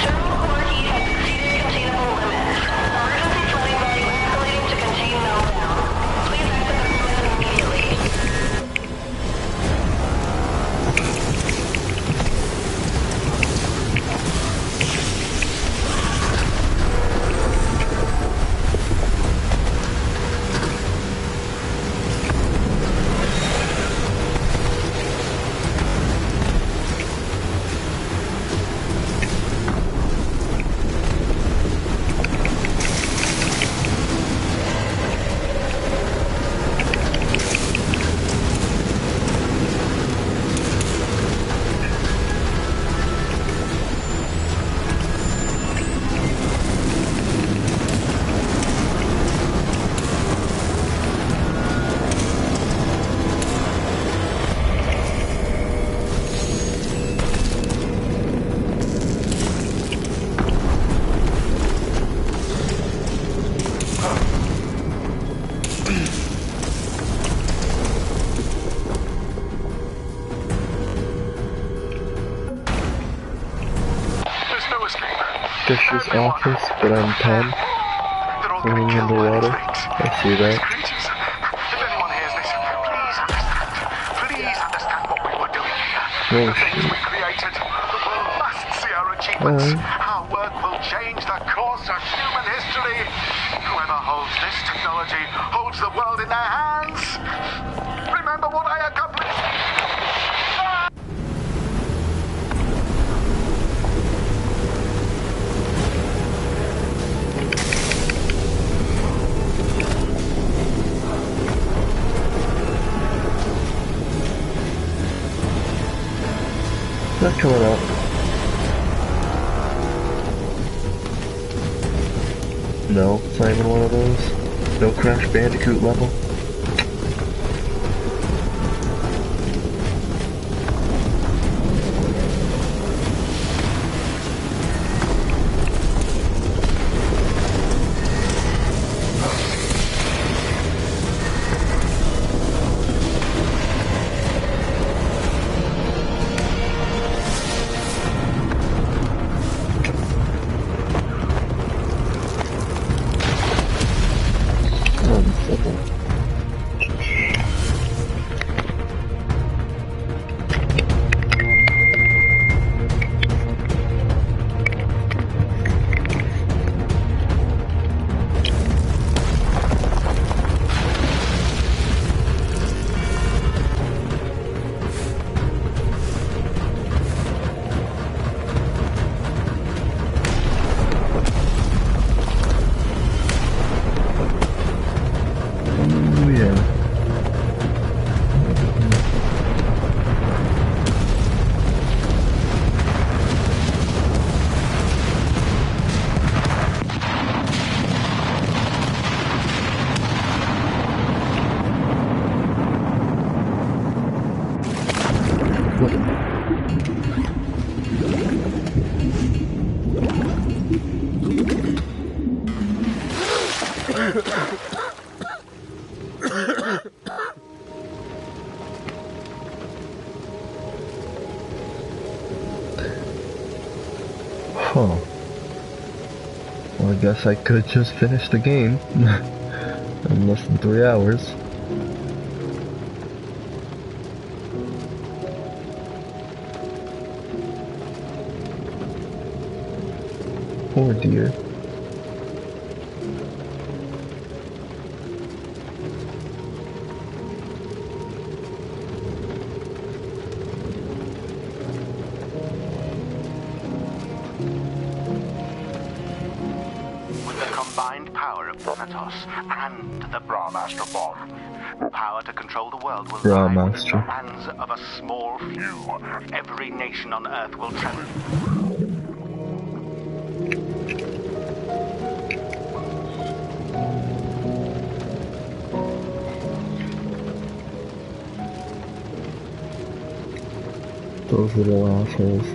Thermal core heat has exceeded containable limits. Emergency flooding value escalating to contain meltdown. Please exit the premise immediately. Fisher's office, but I'm Tom. Swimming in the water. I see that. Greetings. If anyone hears this, please understand what we were doing here. Oh, The things shit. we created, the world must see our achievements. Our work will change the course of human history. Whoever holds this technology holds the world in their hands. Remember what I accomplished? Not coming up. No, it's not even one of those. No Crash Bandicoot level. Huh. Well, I guess I could just finish the game in less than 3 hours. Poor dear. And the Brahmaster bomb. Power to control the world will lie in the hands of a small few. Every nation on Earth will travel. Those little assholes.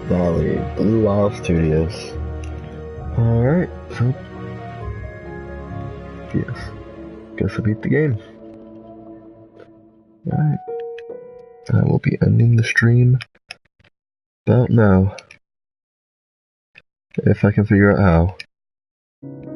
Valley, Blue Isle Studios. Alright, so yes. Guess I beat the game. Alright. I will be ending the stream about now. If I can figure out how.